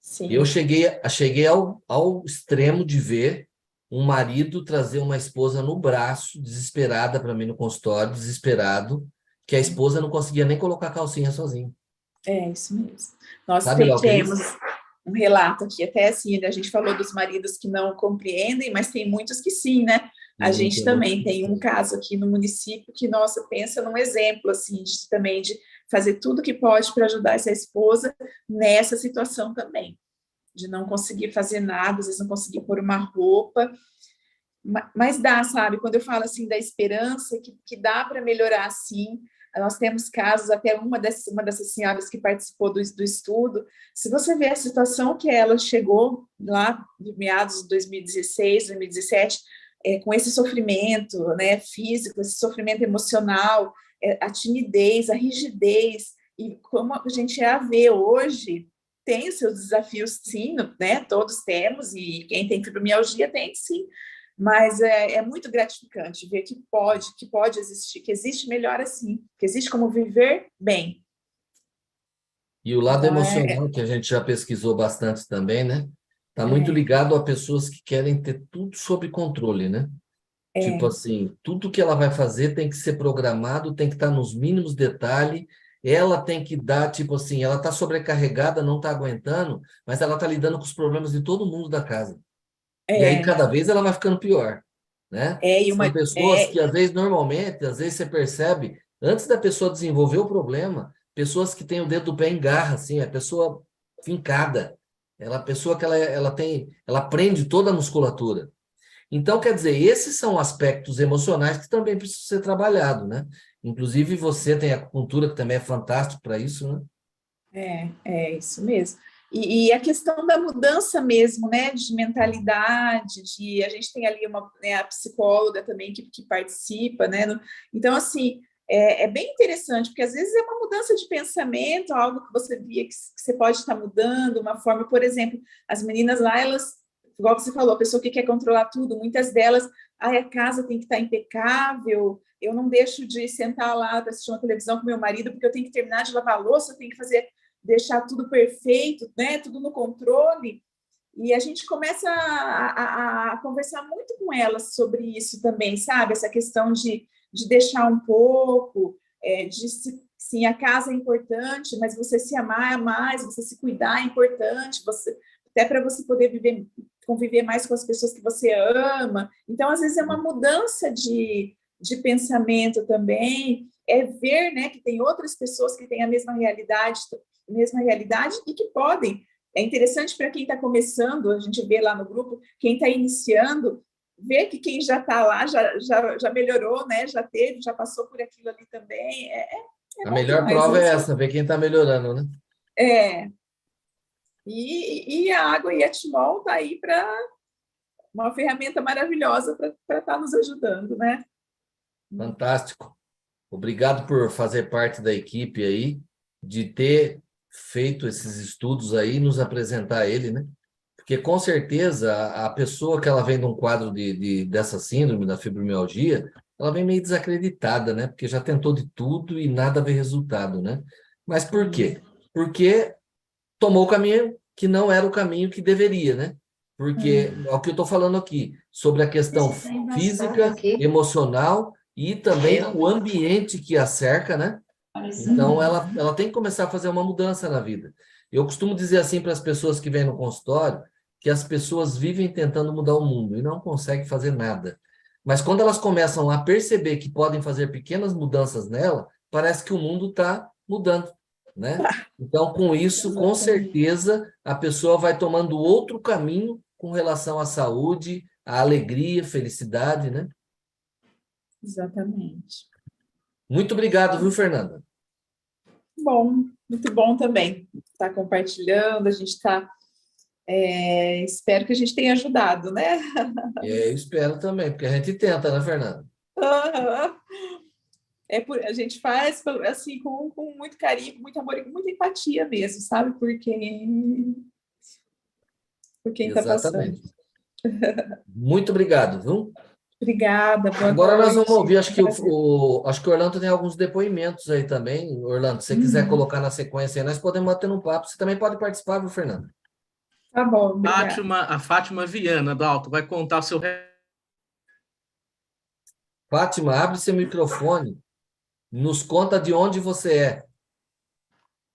Sim. Eu cheguei ao extremo de ver um marido trazer uma esposa no braço, desesperada para mim no consultório, desesperado, que a esposa não conseguia nem colocar a calcinha sozinha. Isso mesmo. Nós Sabe lá o que é temos isso? um relato aqui, até assim, a gente falou dos maridos que não compreendem, mas tem muitos que sim, né? A Sim, gente também tem um caso aqui no município que, nossa, pensa num exemplo, assim, também de fazer tudo que pode para ajudar essa esposa nessa situação também, de não conseguir fazer nada, às vezes não conseguir pôr uma roupa, mas dá, sabe? Quando eu falo assim da esperança, que dá para melhorar sim. Nós temos casos, até uma dessas senhoras que participou do estudo, se você ver a situação que ela chegou lá de meados de 2016, 2017, com esse sofrimento, né, físico, esse sofrimento emocional, a timidez, a rigidez, e como a gente vê hoje, tem os seus desafios sim, né, todos temos, e quem tem fibromialgia tem sim, mas é muito gratificante ver que pode existir, que existe melhor assim, que existe como viver bem. E o lado Então, emocional, que a gente já pesquisou bastante também, né? Está muito ligado a pessoas que querem ter tudo sob controle, né? Tipo assim, tudo que ela vai fazer tem que ser programado, tem que estar nos mínimos detalhes. Ela tem que dar, tipo assim, ela está sobrecarregada, não está aguentando, mas ela está lidando com os problemas de todo mundo da casa. E aí, cada vez, ela vai ficando pior, né? São pessoas que, às vezes, normalmente, às vezes você percebe, antes da pessoa desenvolver o problema, a pessoas que têm o dedo do pé em garra, assim, a pessoa fincada, a pessoa que ela prende toda a musculatura. Então, quer dizer, esses são aspectos emocionais que também precisam ser trabalhados, né? Inclusive, você tem a acupuntura, que também é fantástico para isso, né? É isso mesmo. E a questão da mudança mesmo, né, de mentalidade, a gente tem ali né, a psicóloga também que participa, né? Então, assim, é bem interessante, porque às vezes é uma mudança de pensamento, algo que você via que você pode estar mudando, uma forma, por exemplo, as meninas lá, elas, igual você falou, a pessoa que quer controlar tudo, muitas delas, a casa tem que estar impecável, eu não deixo de sentar lá para assistir uma televisão com meu marido, porque eu tenho que terminar de lavar a louça, eu tenho que deixar tudo perfeito, né? Tudo no controle. E a gente começa a conversar muito com elas sobre isso também, sabe? Essa questão de deixar um pouco, sim, a casa é importante, mas você se amar mais, você se cuidar é importante, até para você poder conviver mais com as pessoas que você ama. Então, às vezes, é uma mudança de pensamento também, ver, né, que tem outras pessoas que têm a mesma realidade e que podem. É interessante para quem está começando, a gente vê lá no grupo, quem está iniciando, ver que quem já está lá já melhorou, né? Já passou por aquilo ali também. A melhor prova é essa, ver quem está melhorando, né? E a água e a Timol está aí para uma ferramenta maravilhosa para estar nos ajudando, né? Fantástico. Obrigado por fazer parte da equipe aí, de ter feito esses estudos aí e nos apresentar ele, né? Porque, com certeza, a pessoa que ela vem de um quadro dessa síndrome, da fibromialgia, ela vem meio desacreditada, né? Porque já tentou de tudo e nada vê resultado, né? Mas por quê? Porque tomou o caminho que não era o caminho que deveria, né? Porque é o que eu estou falando aqui, sobre a questão física, emocional e também o ambiente que a cerca, né? Então, ela tem que começar a fazer uma mudança na vida. Eu costumo dizer assim para as pessoas que vêm no consultório, que as pessoas vivem tentando mudar o mundo e não conseguem fazer nada. Mas quando elas começam a perceber que podem fazer pequenas mudanças nela, parece que o mundo está mudando, né? Então, com isso, com certeza, a pessoa vai tomando outro caminho com relação à saúde, à alegria, felicidade, né? Exatamente. Muito obrigado, viu, Fernanda? Bom, muito bom também estar compartilhando, a gente está... espero que a gente tenha ajudado, né? Eu espero também, porque a gente tenta, né, Fernanda? A gente faz assim com muito carinho, com muito amor e com muita empatia mesmo, sabe? Por quem está passando. Exatamente. Muito obrigado, viu? Obrigada, boa Agora nós vamos noite. ouvir, acho que o Orlando tem alguns depoimentos aí também. Orlando, se você quiser colocar na sequência aí, nós podemos bater um papo. Você também pode participar, viu, Fernando? Tá bom, obrigada. A Fátima Viana, Dalton, vai contar o seu... Fátima, abre seu microfone. Nos conta de onde você é.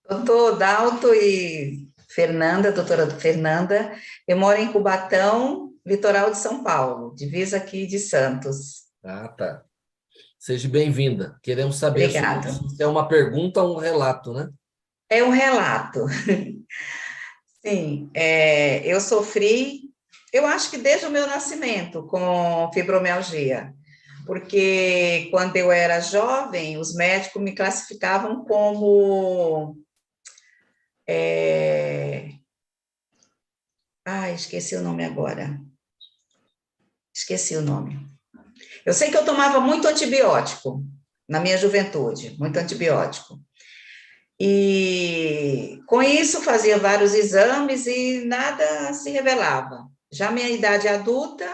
Doutor Dalto e Fernanda, doutora Fernanda, eu moro em Cubatão, litoral de São Paulo, divisa aqui de Santos. Ah, tá. Seja bem-vinda. Queremos saber Obrigada. se é uma pergunta ou um relato, né? É um relato. Sim, eu sofri, eu acho que desde o meu nascimento, com fibromialgia, porque quando eu era jovem, os médicos me classificavam como... esqueci o nome agora. Esqueci o nome. Eu sei que eu tomava muito antibiótico na minha juventude, muito antibiótico. E com isso fazia vários exames e nada se revelava. Já minha idade adulta,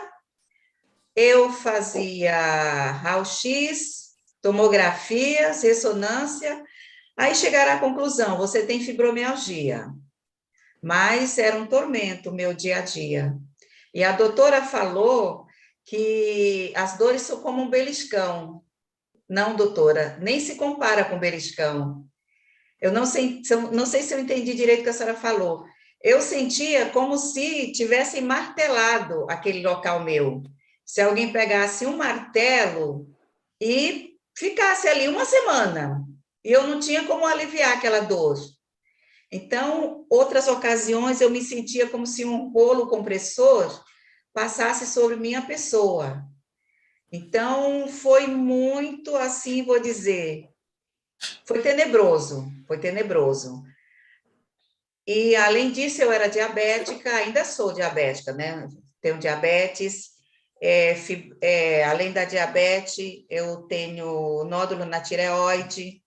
eu fazia raio-x, tomografias, ressonância, aí chegaram à conclusão, você tem fibromialgia. Mas era um tormento o meu dia a dia. E a doutora falou que as dores são como um beliscão. Não, doutora, nem se compara com beliscão. Eu não sei se eu entendi direito o que a senhora falou. Eu sentia como se tivessem martelado aquele local meu. Se alguém pegasse um martelo e ficasse ali uma semana. e eu não tinha como aliviar aquela dor. Então, outras ocasiões, eu me sentia como se um rolo compressor passasse sobre minha pessoa. Então, foi muito, assim, vou dizer, foi tenebroso, foi tenebroso. E, além disso, eu era diabética, ainda sou diabética, né? Tenho diabetes, além da diabetes, eu tenho nódulo na tireoide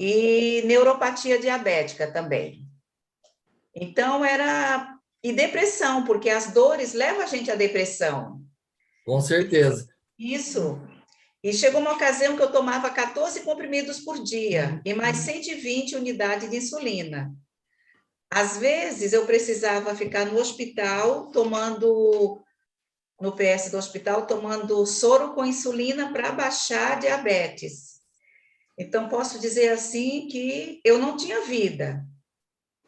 e neuropatia diabética também. Então, e depressão, porque as dores levam a gente à depressão. Com certeza. Isso. E chegou uma ocasião que eu tomava 14 comprimidos por dia e mais 120 unidades de insulina. Às vezes, eu precisava ficar no hospital no PS do hospital, tomando soro com insulina para baixar a diabetes. Então, posso dizer assim que eu não tinha vida.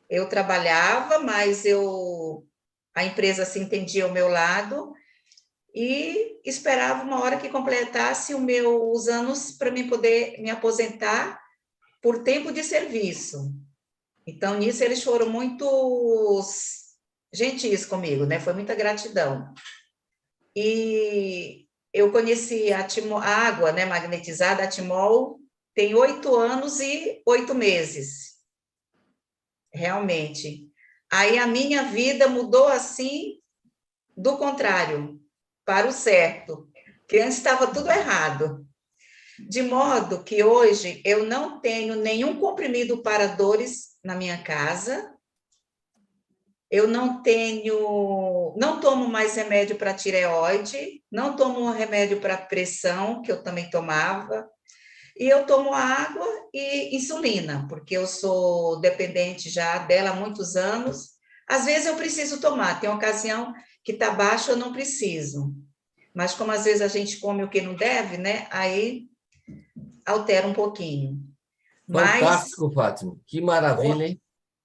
Eu trabalhava, mas a empresa se entendia ao meu lado e esperava uma hora que completasse os anos para mim poder me aposentar por tempo de serviço. Então, nisso, eles foram muito gentis comigo, né? Foi muita gratidão. E eu conheci a água, né, magnetizada, a Timol, tem 8 anos e 8 meses, realmente. Aí a minha vida mudou assim, do contrário, para o certo, que antes estava tudo errado. De modo que hoje eu não tenho nenhum comprimido para dores na minha casa, eu não tomo mais remédio para tireoide, não tomo remédio para pressão, que eu também tomava, e eu tomo água e insulina, porque eu sou dependente já dela há muitos anos. Às vezes eu preciso tomar, tem ocasião que está baixo, eu não preciso. Mas como às vezes a gente come o que não deve, né? Aí altera um pouquinho. Fantástico, Fátima. Que maravilha, hein?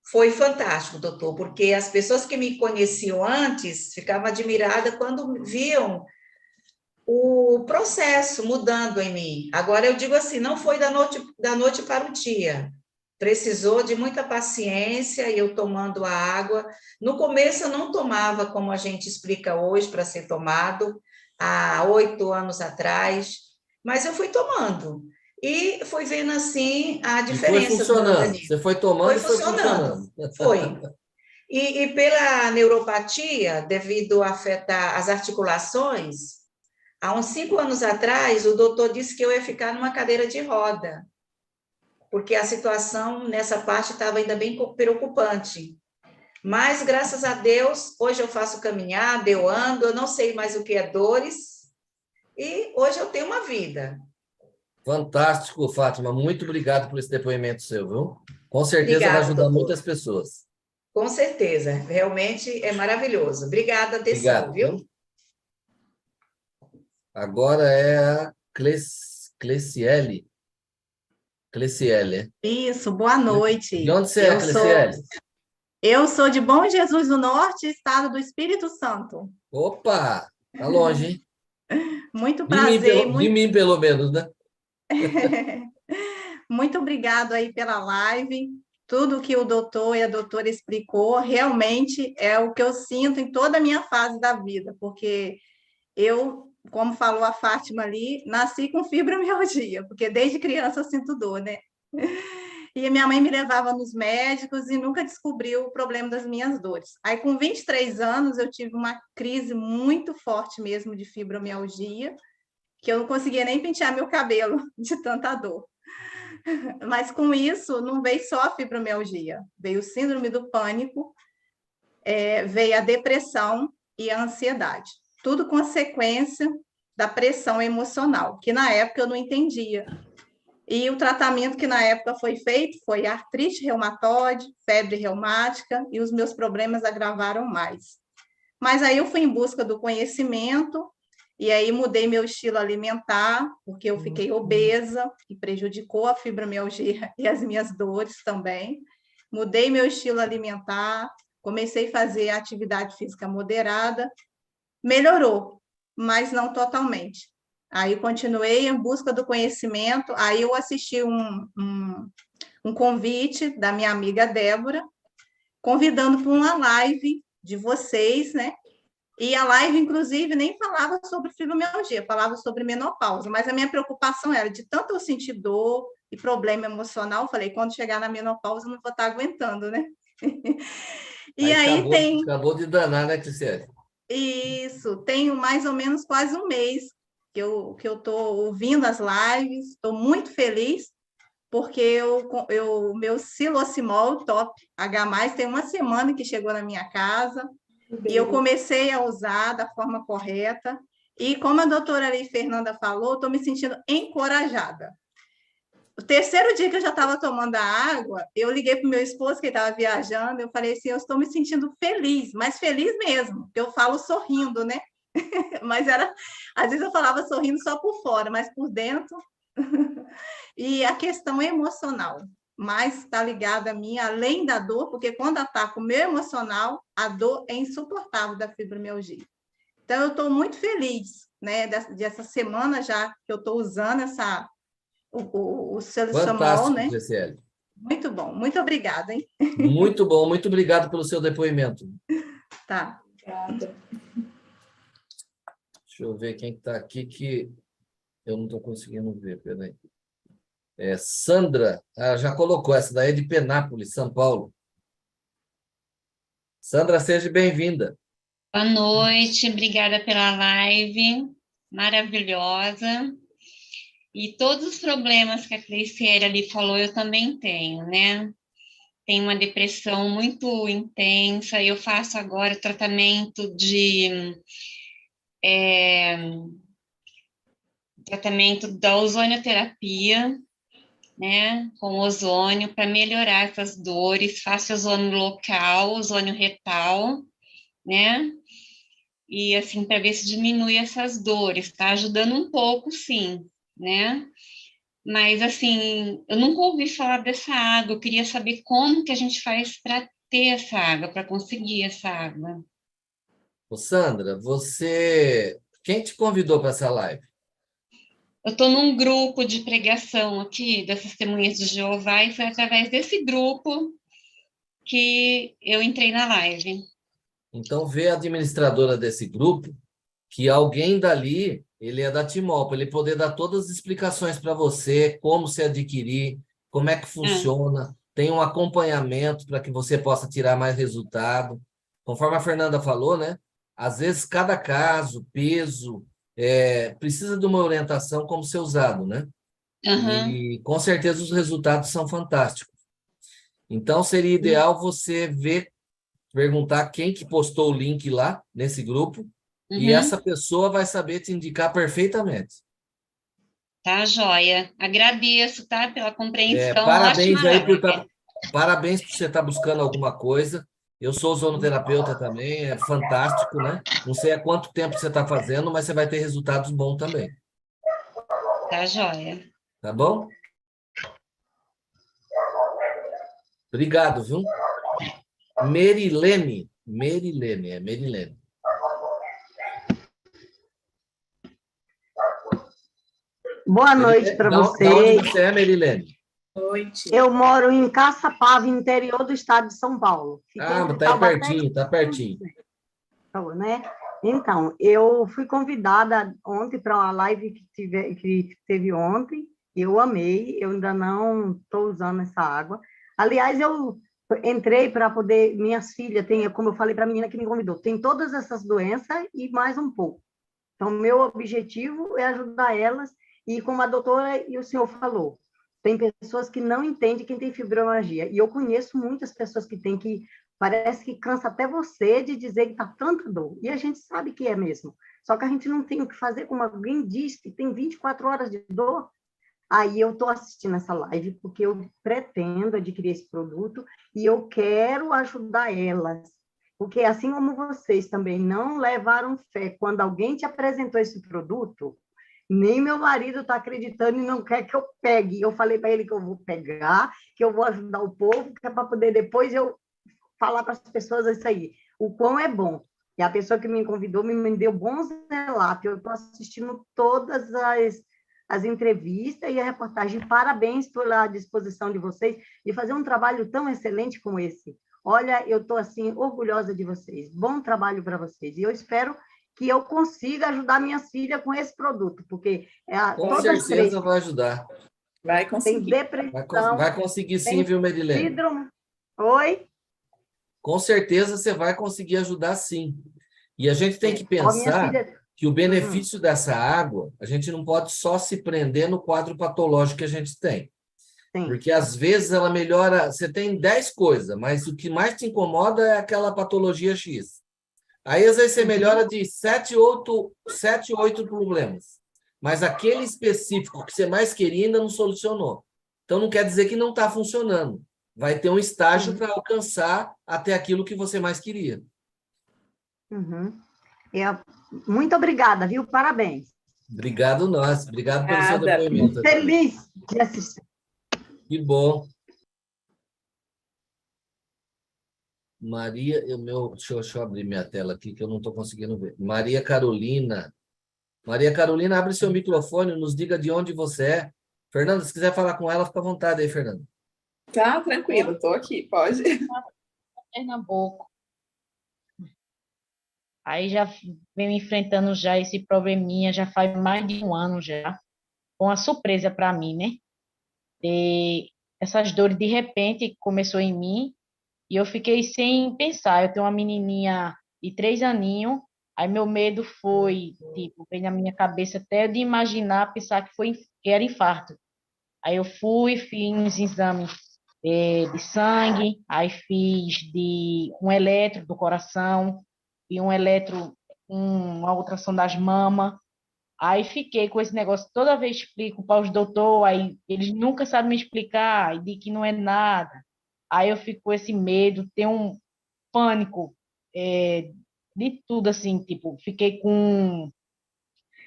Foi fantástico, doutor, porque as pessoas que me conheciam antes ficavam admiradas quando viam o processo mudando em mim. Agora, eu digo assim, não foi da noite para o dia. Precisou de muita paciência e eu tomando a água. No começo, eu não tomava como a gente explica hoje para ser tomado, há 8 anos atrás, mas eu fui tomando. E fui vendo, assim, a E foi diferença do meu funcionando. organismo. Você foi tomando Foi e foi funcionando, funcionando. foi. E pela neuropatia, devido a afetar as articulações, há uns 5 anos atrás, o doutor disse que eu ia ficar numa cadeira de roda, porque a situação nessa parte estava ainda bem preocupante. Mas, graças a Deus, hoje eu faço caminhada, eu ando, eu não sei mais o que é dores, e hoje eu tenho uma vida. Fantástico, Fátima. Muito obrigado por esse depoimento seu, viu? Com certeza vai Obrigada, ajudar doutor. muitas pessoas. Com certeza, realmente é maravilhoso. Obrigada, atenção, Obrigado, viu? viu? Agora é a Cleciele. Cleciele. Isso, boa De noite. onde você é, Cleciele? Eu sou de Bom Jesus do Norte, estado do Espírito Santo. Opa, tá longe, hein? Muito prazer, De mim, pelo menos, né? muito obrigado aí pela live. Tudo que o doutor e a doutora explicou realmente é o que eu sinto em toda a minha fase da vida, porque eu, como falou a Fátima ali, nasci com fibromialgia, porque desde criança eu sinto dor, né? E minha mãe me levava nos médicos e nunca descobriu o problema das minhas dores. Aí, com 23 anos, eu tive uma crise muito forte mesmo de fibromialgia, que eu não conseguia nem pentear meu cabelo de tanta dor. Mas com isso, não veio só a fibromialgia, veio o síndrome do pânico, veio a depressão e a ansiedade. Tudo consequência da pressão emocional, que na época eu não entendia. E o tratamento que na época foi feito foi artrite reumatoide, febre reumática, e os meus problemas agravaram mais. Mas aí eu fui em busca do conhecimento, e aí mudei meu estilo alimentar, porque eu fiquei obesa, e prejudicou a fibromialgia e as minhas dores também. Mudei meu estilo alimentar, comecei a fazer atividade física moderada, melhorou, mas não totalmente. Aí continuei em busca do conhecimento, aí eu assisti um convite da minha amiga Débora, convidando para uma live de vocês, né? E a live, inclusive, nem falava sobre fibromialgia, falava sobre menopausa, mas a minha preocupação era de tanto eu sentir dor e problema emocional, eu falei, quando chegar na menopausa, eu não vou estar aguentando, né? E aí acabou de danar, né, Cristiane? Isso, tenho mais ou menos quase um mês que eu estou ouvindo as lives, estou muito feliz, porque o meu Silocimol Top H+, tem uma semana que chegou na minha casa, e eu comecei a usar da forma correta, e como a doutora Ari Fernanda falou, estou me sentindo encorajada. O terceiro dia que eu já estava tomando a água, eu liguei para o meu esposo, que estava viajando, eu falei assim, eu estou me sentindo feliz, mas feliz mesmo, porque eu falo sorrindo, né? Mas às vezes eu falava sorrindo só por fora, mas por dentro. E a questão emocional, mas está ligada a mim, além da dor, porque quando ataca o meu emocional, a dor é insuportável da fibromialgia. Então, eu estou muito feliz, né, dessa semana já que eu estou usando o Silocimol, né? Gisele. Muito bom, muito obrigada, hein? Muito bom, muito obrigado pelo seu depoimento. Tá. Obrigada. Deixa eu ver quem está aqui que eu não estou conseguindo ver, peraí. Sandra, já colocou, essa daí é de Penápolis, São Paulo. Sandra, seja bem-vinda. Boa noite, obrigada pela live, maravilhosa. E todos os problemas que a Cleiciera ali falou, eu também tenho, né? Tenho uma depressão muito intensa, eu faço agora tratamento da ozonioterapia, né, com ozônio, para melhorar essas dores, faço ozônio local, ozônio retal, né, e assim, para ver se diminui essas dores, tá ajudando um pouco, sim, né, mas assim, eu nunca ouvi falar dessa água, eu queria saber como que a gente faz para ter essa água, para conseguir essa água. Ô, Sandra, quem te convidou para essa live? Eu estou num grupo de pregação aqui, das Testemunhas de Jeová, e foi através desse grupo que eu entrei na live. Então, vê a administradora desse grupo, que alguém dali, ele é da Timol, para ele poder dar todas as explicações para você, como se adquirir, como é que funciona, tem um acompanhamento para que você possa tirar mais resultado. Conforme a Fernanda falou, né? Às vezes, cada caso, peso, precisa de uma orientação como ser usado, né? Uhum. E, com certeza, os resultados são fantásticos. Então, seria ideal você perguntar quem que postou o link lá, nesse grupo, e essa pessoa vai saber te indicar perfeitamente. Tá, joia. Agradeço, tá, pela compreensão. Parabéns Ótima aí live. parabéns por você estar buscando alguma coisa. Eu sou ozonoterapeuta também, é fantástico, né? Não sei há quanto tempo você está fazendo, mas você vai ter resultados bons também. Tá, joia. Tá bom? Obrigado, viu? Merilene. Merilene. Boa noite para vocês. Da onde você é, Merilene? Noite. Eu moro em Caçapava, interior do estado de São Paulo. Tá aí pertinho, tá pertinho. Né? Então, eu fui convidada ontem para uma live que teve ontem, eu amei, eu ainda não estou usando essa água. Aliás, eu entrei para poder, minhas filhas, como eu falei para a menina que me convidou, tem todas essas doenças e mais um pouco. Então, meu objetivo é ajudar elas, e como a doutora e o senhor falou, tem pessoas que não entendem quem tem fibromialgia, e eu conheço muitas pessoas que têm, que parece que cansa até você de dizer que está tanta dor, e a gente sabe que é mesmo, só que a gente não tem o que fazer, como alguém diz que tem 24 horas de dor. Aí eu estou assistindo essa live porque eu pretendo adquirir esse produto e eu quero ajudar elas, porque assim como vocês também não levaram fé quando alguém te apresentou esse produto, nem meu marido está acreditando e não quer que eu pegue. Eu falei para ele que eu vou pegar, que eu vou ajudar o povo, que é para poder depois eu falar para as pessoas isso aí, o quão é bom. E a pessoa que me convidou me deu bons relatos. Eu estou assistindo todas as entrevistas e a reportagem. Parabéns pela disposição de vocês de fazer um trabalho tão excelente como esse. Olha, eu estou, assim, orgulhosa de vocês. Bom trabalho para vocês. E eu espero que eu consiga ajudar minhas filhas com esse produto, porque Com todas certeza três vai ajudar. Vai têm conseguir. depressão, Vai conseguir sim, tem viu, Merilene? síndrome... Oi? Com certeza você vai conseguir ajudar sim. E a gente tem que Ó, minha pensar filha... que o benefício dessa água, a gente não pode só se prender no quadro patológico que a gente tem. Sim. Porque às vezes ela melhora, você tem 10 coisas, mas o que mais te incomoda é aquela patologia X. Aí às vezes você melhora de 7, 8 problemas. Mas aquele específico que você mais queria ainda não solucionou. Então não quer dizer que não está funcionando. Vai ter um estágio para alcançar até aquilo que você mais queria. Uhum. Muito obrigada, viu? Parabéns. Obrigado nós. Obrigado pelo seu Nada. depoimento. Feliz de assistir. Que bom. Maria, deixa eu abrir minha tela aqui, que eu não estou conseguindo ver. Maria Carolina. Maria Carolina, abre seu microfone, nos diga de onde você é. Fernanda, se quiser falar com ela, fica à vontade aí, Fernanda. Tá, tranquilo, estou aqui, pode. Pernambuco. Aí já venho enfrentando já esse probleminha, já faz mais de um ano já. Foi uma surpresa para mim, né? E essas dores de repente começou em mim e eu fiquei sem pensar. Eu tenho uma menininha de 3 aninhos, aí meu medo foi, tipo, veio na minha cabeça até de imaginar, pensar que era infarto. Aí eu fui, fiz exames de sangue, aí fiz de um eletro do coração e um eletro, uma ultrassom das mamas. Aí fiquei com esse negócio, toda vez explico para os doutores, aí eles nunca sabem me explicar, e de que não é nada. Aí eu fico com esse medo, tenho um pânico de tudo, assim, tipo, fiquei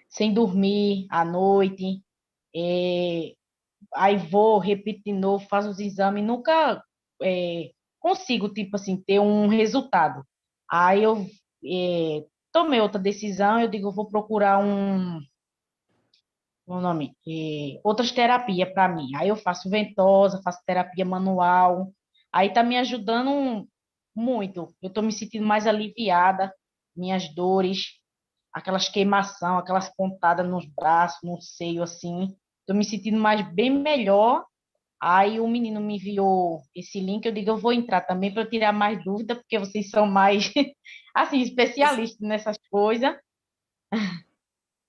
sem dormir à noite, é, aí vou, repito de novo, faço os exames, nunca consigo, tipo assim, ter um resultado. Aí eu tomei outra decisão, eu digo, eu vou procurar o nome, outras terapias para mim. Aí eu faço ventosa, faço terapia manual, aí tá me ajudando muito. Eu tô me sentindo mais aliviada, minhas dores, aquelas queimação, aquelas pontadas nos braços, no seio, assim. Tô me sentindo mais bem melhor. Aí o menino me enviou esse link, eu digo, eu vou entrar também para eu tirar mais dúvida, porque vocês são mais, assim, especialistas nessas coisas.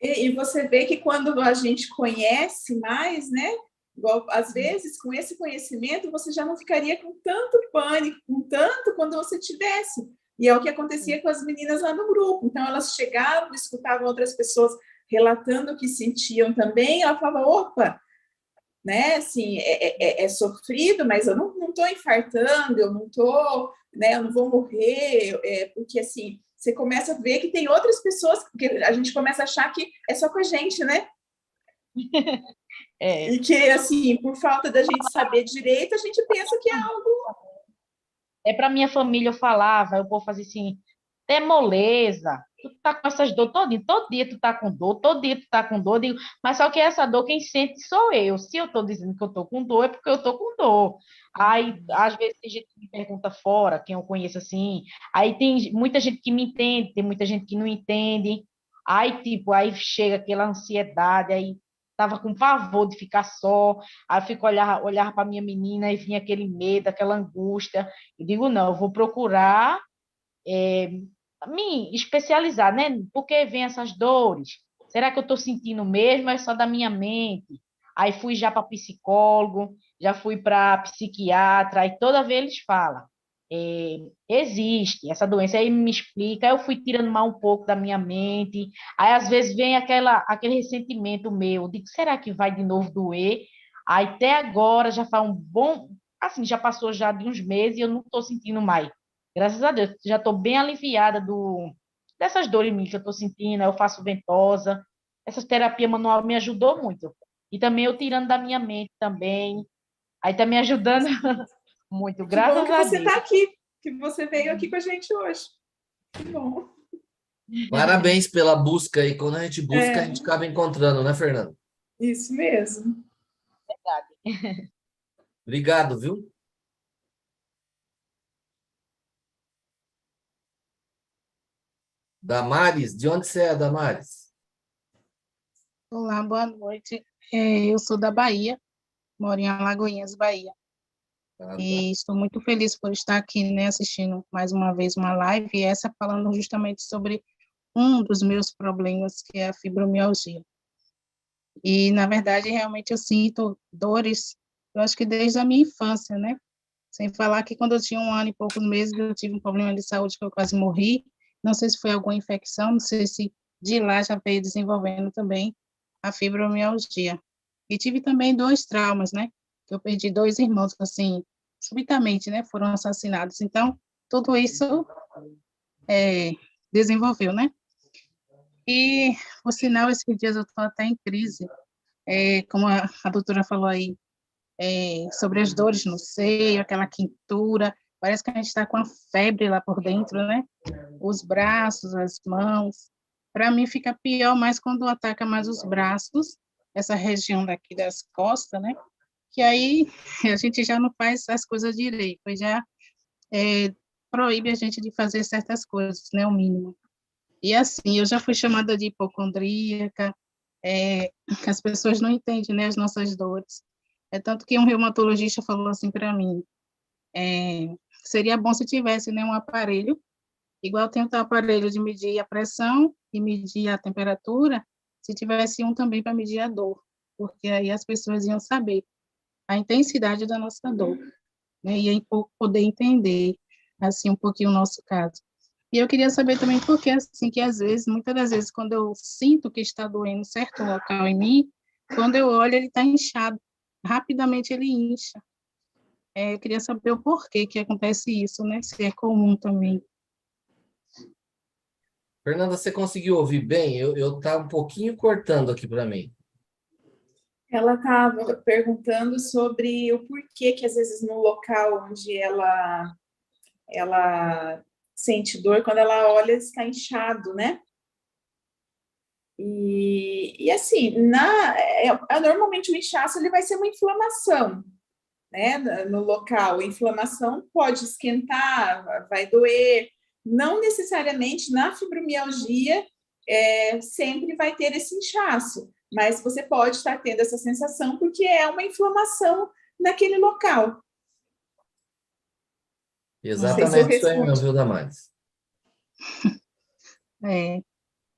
E você vê que quando a gente conhece mais, né? Igual, às vezes, com esse conhecimento, você já não ficaria com tanto pânico, com tanto quando você tivesse. E é o que acontecia com as meninas lá no grupo. Então, elas chegavam, escutavam outras pessoas relatando o que sentiam também, ela falava, opa, né, assim, é sofrido, mas eu não estou infartando, eu não estou, né, eu não vou morrer, porque, assim, você começa a ver que tem outras pessoas, porque a gente começa a achar que é só com a gente, né? E que, assim, por falta da gente saber direito, a gente pensa que é algo... Para minha família eu falava, eu vou fazer assim, é moleza, tu tá com essas dores todo dia tu tá com dor, todo dia tu tá com dor, digo, mas só que essa dor quem sente sou eu. Se eu tô dizendo que eu tô com dor, é porque eu tô com dor. Aí, às vezes, tem gente que me pergunta fora, quem eu conheço assim, aí tem muita gente que me entende, tem muita gente que não entende, aí, tipo, aí chega aquela ansiedade, aí tava com pavor de ficar só, aí eu fico olhar para minha menina e vinha aquele medo, aquela angústia, eu digo, não, eu vou procurar me especializar, né? Por que vem essas dores? Será que eu estou sentindo mesmo? É só da minha mente? Aí fui já para psicólogo, já fui para psiquiatra, e toda vez eles falam, existe essa doença, aí me explica, aí eu fui tirando mal um pouco da minha mente, aí às vezes vem aquele ressentimento meu, de será que vai de novo doer? Aí até agora já faz um bom, assim, já passou já de uns meses e eu não estou sentindo mais. Graças a Deus, já estou bem aliviada dessas dores em mim que eu estou sentindo. Eu faço ventosa. Essa terapia manual me ajudou muito. E também eu tirando da minha mente também. Aí está me ajudando muito, Que bom graças que a você Deus. está aqui, que você veio aqui com a gente hoje. Que bom. Parabéns pela busca aí. Quando a gente busca, a gente acaba encontrando, né, Fernanda? Isso mesmo. Verdade. Obrigado, viu? Damares, de onde você é, Damares? Olá, boa noite. Eu sou da Bahia, moro em Alagoinhas, Bahia. Ah, tá. E estou muito feliz por estar aqui, né, assistindo mais uma vez uma live, e essa falando justamente sobre um dos meus problemas, que é a fibromialgia. E, na verdade, realmente eu sinto dores, eu acho que desde a minha infância, né? Sem falar que quando eu tinha 1 ano e poucos meses, eu tive um problema de saúde que eu quase morri. Não sei se foi alguma infecção, não sei se de lá já veio desenvolvendo também a fibromialgia. E tive também 2 traumas, né? Que eu perdi 2 irmãos, assim, subitamente, né? Foram assassinados. Então, tudo isso desenvolveu, né? E, por sinal, esses dias eu estou até em crise, como a doutora falou aí, sobre as dores no seio, aquela quentura, parece que a gente está com a febre lá por dentro, né? Os braços, as mãos. Para mim fica pior mais quando ataca mais os braços, essa região daqui das costas, né? Que aí a gente já não faz as coisas direito, já proíbe a gente de fazer certas coisas, né? O mínimo. E assim, eu já fui chamada de hipocondríaca, as pessoas não entendem, né, as nossas dores. É tanto que um reumatologista falou assim para mim, seria bom se tivesse, né, um aparelho, igual tem o aparelho de medir a pressão e medir a temperatura, se tivesse um também para medir a dor, porque aí as pessoas iam saber a intensidade da nossa dor, né, e aí poder entender, assim, um pouquinho o nosso caso. E eu queria saber também por que, assim, que às vezes, muitas das vezes, quando eu sinto que está doendo certo local em mim, quando eu olho, ele está inchado. Rapidamente ele incha. Eu queria saber o porquê que acontece isso, né? Se é comum também. Fernanda, você conseguiu ouvir bem? Eu tá um pouquinho cortando aqui para mim. Ela estava perguntando sobre o porquê que, às vezes, no local onde ela sente dor, quando ela olha, está inchado, né? E assim, normalmente o inchaço ele vai ser uma inflamação, né, no local. A inflamação pode esquentar, vai doer. Não necessariamente na fibromialgia sempre vai ter esse inchaço, mas você pode estar tendo essa sensação porque é uma inflamação naquele local. Exatamente isso aí mesmo, viu, Damares?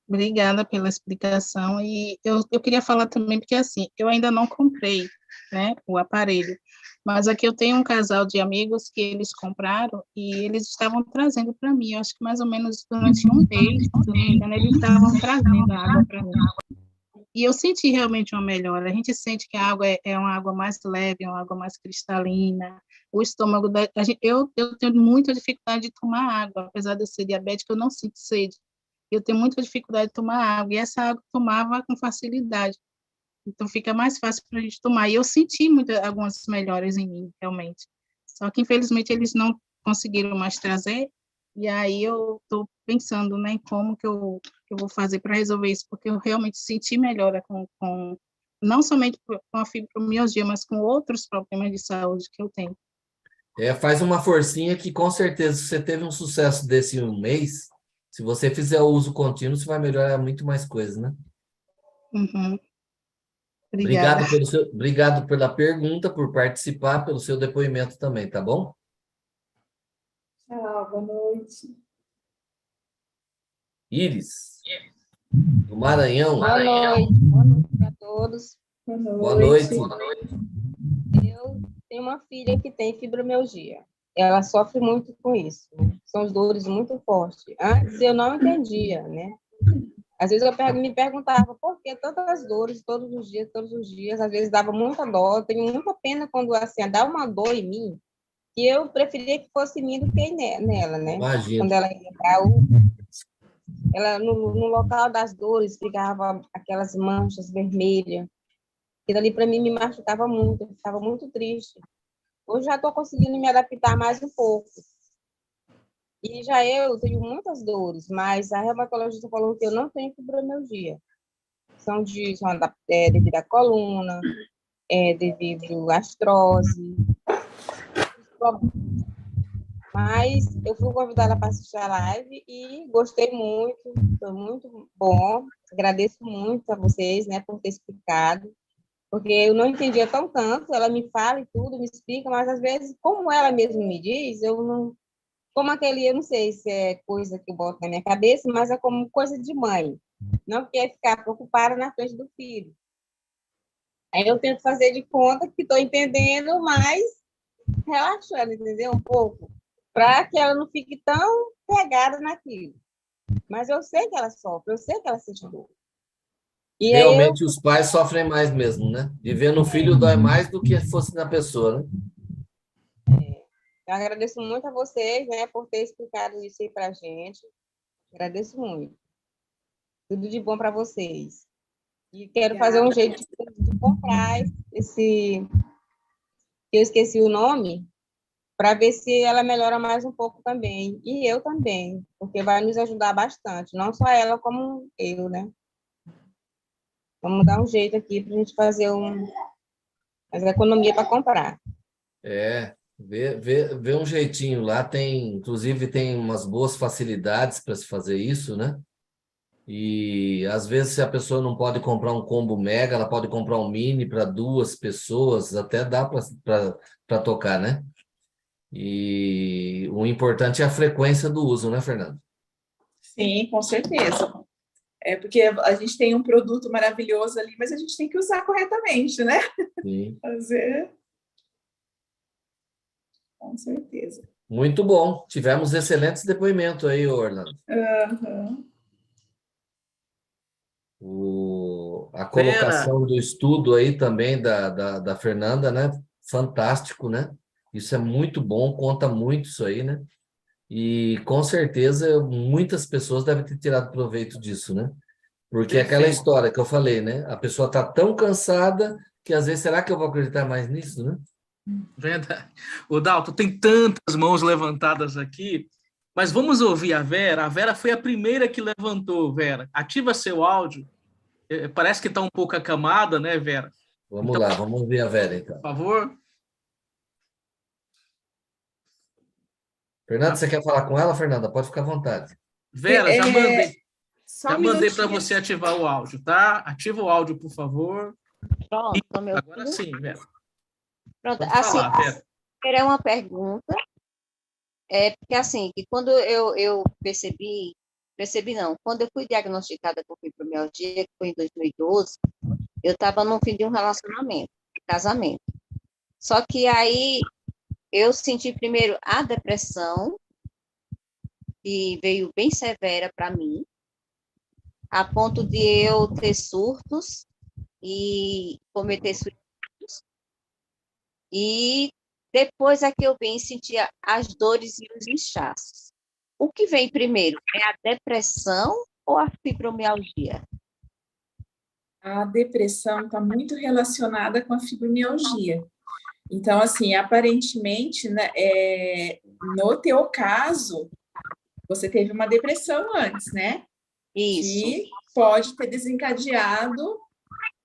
Obrigada pela explicação. E eu queria falar também, porque assim, eu ainda não comprei, né, o aparelho, mas aqui eu tenho um casal de amigos que eles compraram e eles estavam trazendo para mim, eu acho que mais ou menos durante um mês, se não me engano, eles estavam trazendo a água para mim. E eu senti realmente uma melhora. A gente sente que a água é uma água mais leve, uma água mais cristalina. O estômago eu tenho muita dificuldade de tomar água, apesar de eu ser diabética, eu não sinto sede. Eu tenho muita dificuldade de tomar água, e essa água eu tomava com facilidade. Então, fica mais fácil para a gente tomar. E eu senti algumas melhoras em mim, realmente. Só que, infelizmente, eles não conseguiram mais trazer, e aí eu estou pensando, né, em como que eu vou fazer para resolver isso, porque eu realmente senti melhora não somente com a fibromialgia, mas com outros problemas de saúde que eu tenho. Faz uma forcinha que, com certeza, se você teve um sucesso desse em um mês, se você fizer o uso contínuo, você vai melhorar muito mais coisas, né? Uhum. Obrigada. Obrigado pela pergunta, por participar, pelo seu depoimento também, tá bom? Tchau, boa noite. Iris, do Maranhão. Boa noite para todos. Boa noite. Eu tenho uma filha que tem fibromialgia. Ela sofre muito com isso, né? São dores muito fortes. Antes eu não entendia, né? Às vezes eu me perguntava por que tantas dores todos os dias. Às vezes dava muita dó. Eu tenho muita pena quando assim, dá uma dor em mim, que eu preferia que fosse em mim do que nela, né? Imagina. Quando ela ia para ela no local das dores ficava aquelas manchas vermelhas. Aquilo ali para mim me machucava muito, eu ficava muito triste. Hoje já estou conseguindo me adaptar mais um pouco. E já eu tenho muitas dores, mas a reumatologista falou que eu não tenho fibromialgia. Devido à coluna, devido à artrose. Mas eu fui convidada para assistir a live e gostei muito, foi muito bom. Agradeço muito a vocês, né, por ter explicado, porque eu não entendia tão tanto. Ela me fala e tudo, me explica, mas às vezes, como ela mesma me diz, eu não. Eu não sei se é coisa que eu boto na minha cabeça, mas é como coisa de mãe. Não quer ficar preocupada na frente do filho. Aí eu tento fazer de conta que estou entendendo, mas relaxando, entendeu? Um pouco, para que ela não fique tão pegada naquilo. Mas eu sei que ela sofre, eu sei que ela sente dor. E aí Realmente os pais sofrem mais mesmo, né? De ver no filho dói mais do que fosse na pessoa, né? eu agradeço muito a vocês, né, por ter explicado isso aí para a gente. Agradeço muito. Tudo de bom para vocês. E quero fazer um jeito de comprar esse... Eu esqueci o nome, para ver se ela melhora mais um pouco também. E eu também, porque vai nos ajudar bastante. Não só ela, como eu, né? Vamos dar um jeito aqui para a gente fazer mais economia para comprar. Vê um jeitinho lá. Inclusive, tem umas boas facilidades para se fazer isso, né? E às vezes, se a pessoa não pode comprar um combo mega, ela pode comprar um mini para 2 pessoas, até dá para tocar, né? E o importante é a frequência do uso, né, Fernando? Sim, com certeza. Porque a gente tem um produto maravilhoso ali, mas a gente tem que usar corretamente, né? Sim. Fazer. Com certeza. Muito bom. Tivemos excelentes depoimentos aí, Orlando. A colocação do estudo aí também da Fernanda, né? Fantástico, né? Isso é muito bom, conta muito isso aí, né? E com certeza muitas pessoas devem ter tirado proveito disso, né? Porque é aquela história que eu falei, né? A pessoa está tão cansada que às vezes, será que eu vou acreditar mais nisso, né? Verdade. O Dalton, tem tantas mãos levantadas aqui, mas vamos ouvir a Vera. A Vera foi a primeira que levantou, Vera. Ativa seu áudio. Parece que está um pouco acamada, né, Vera? Vamos lá, vamos ouvir a Vera, então. Por favor. Fernanda, você quer falar com ela, Fernanda? Pode ficar à vontade. Vera, já mandei. Já mandei para minutinho. você ativar o áudio, tá? Ativa o áudio, por favor. Pronto, meu Agora sim, Vera. Pronto, Pode assim, falar, Vera. era uma pergunta, porque assim, que quando eu percebi não, quando eu fui diagnosticada com fibromialgia, que foi em 2012, eu estava no fim de um relacionamento, de casamento. Só que aí eu senti primeiro a depressão, que veio bem severa para mim, a ponto de eu ter surtos e cometer suicídios. E depois é que eu vim sentir as dores e os inchaços. O que vem primeiro? É a depressão ou a fibromialgia? A depressão está muito relacionada com a fibromialgia. Então, assim, aparentemente, né, no teu caso, você teve uma depressão antes, né? Isso. Que pode ter desencadeado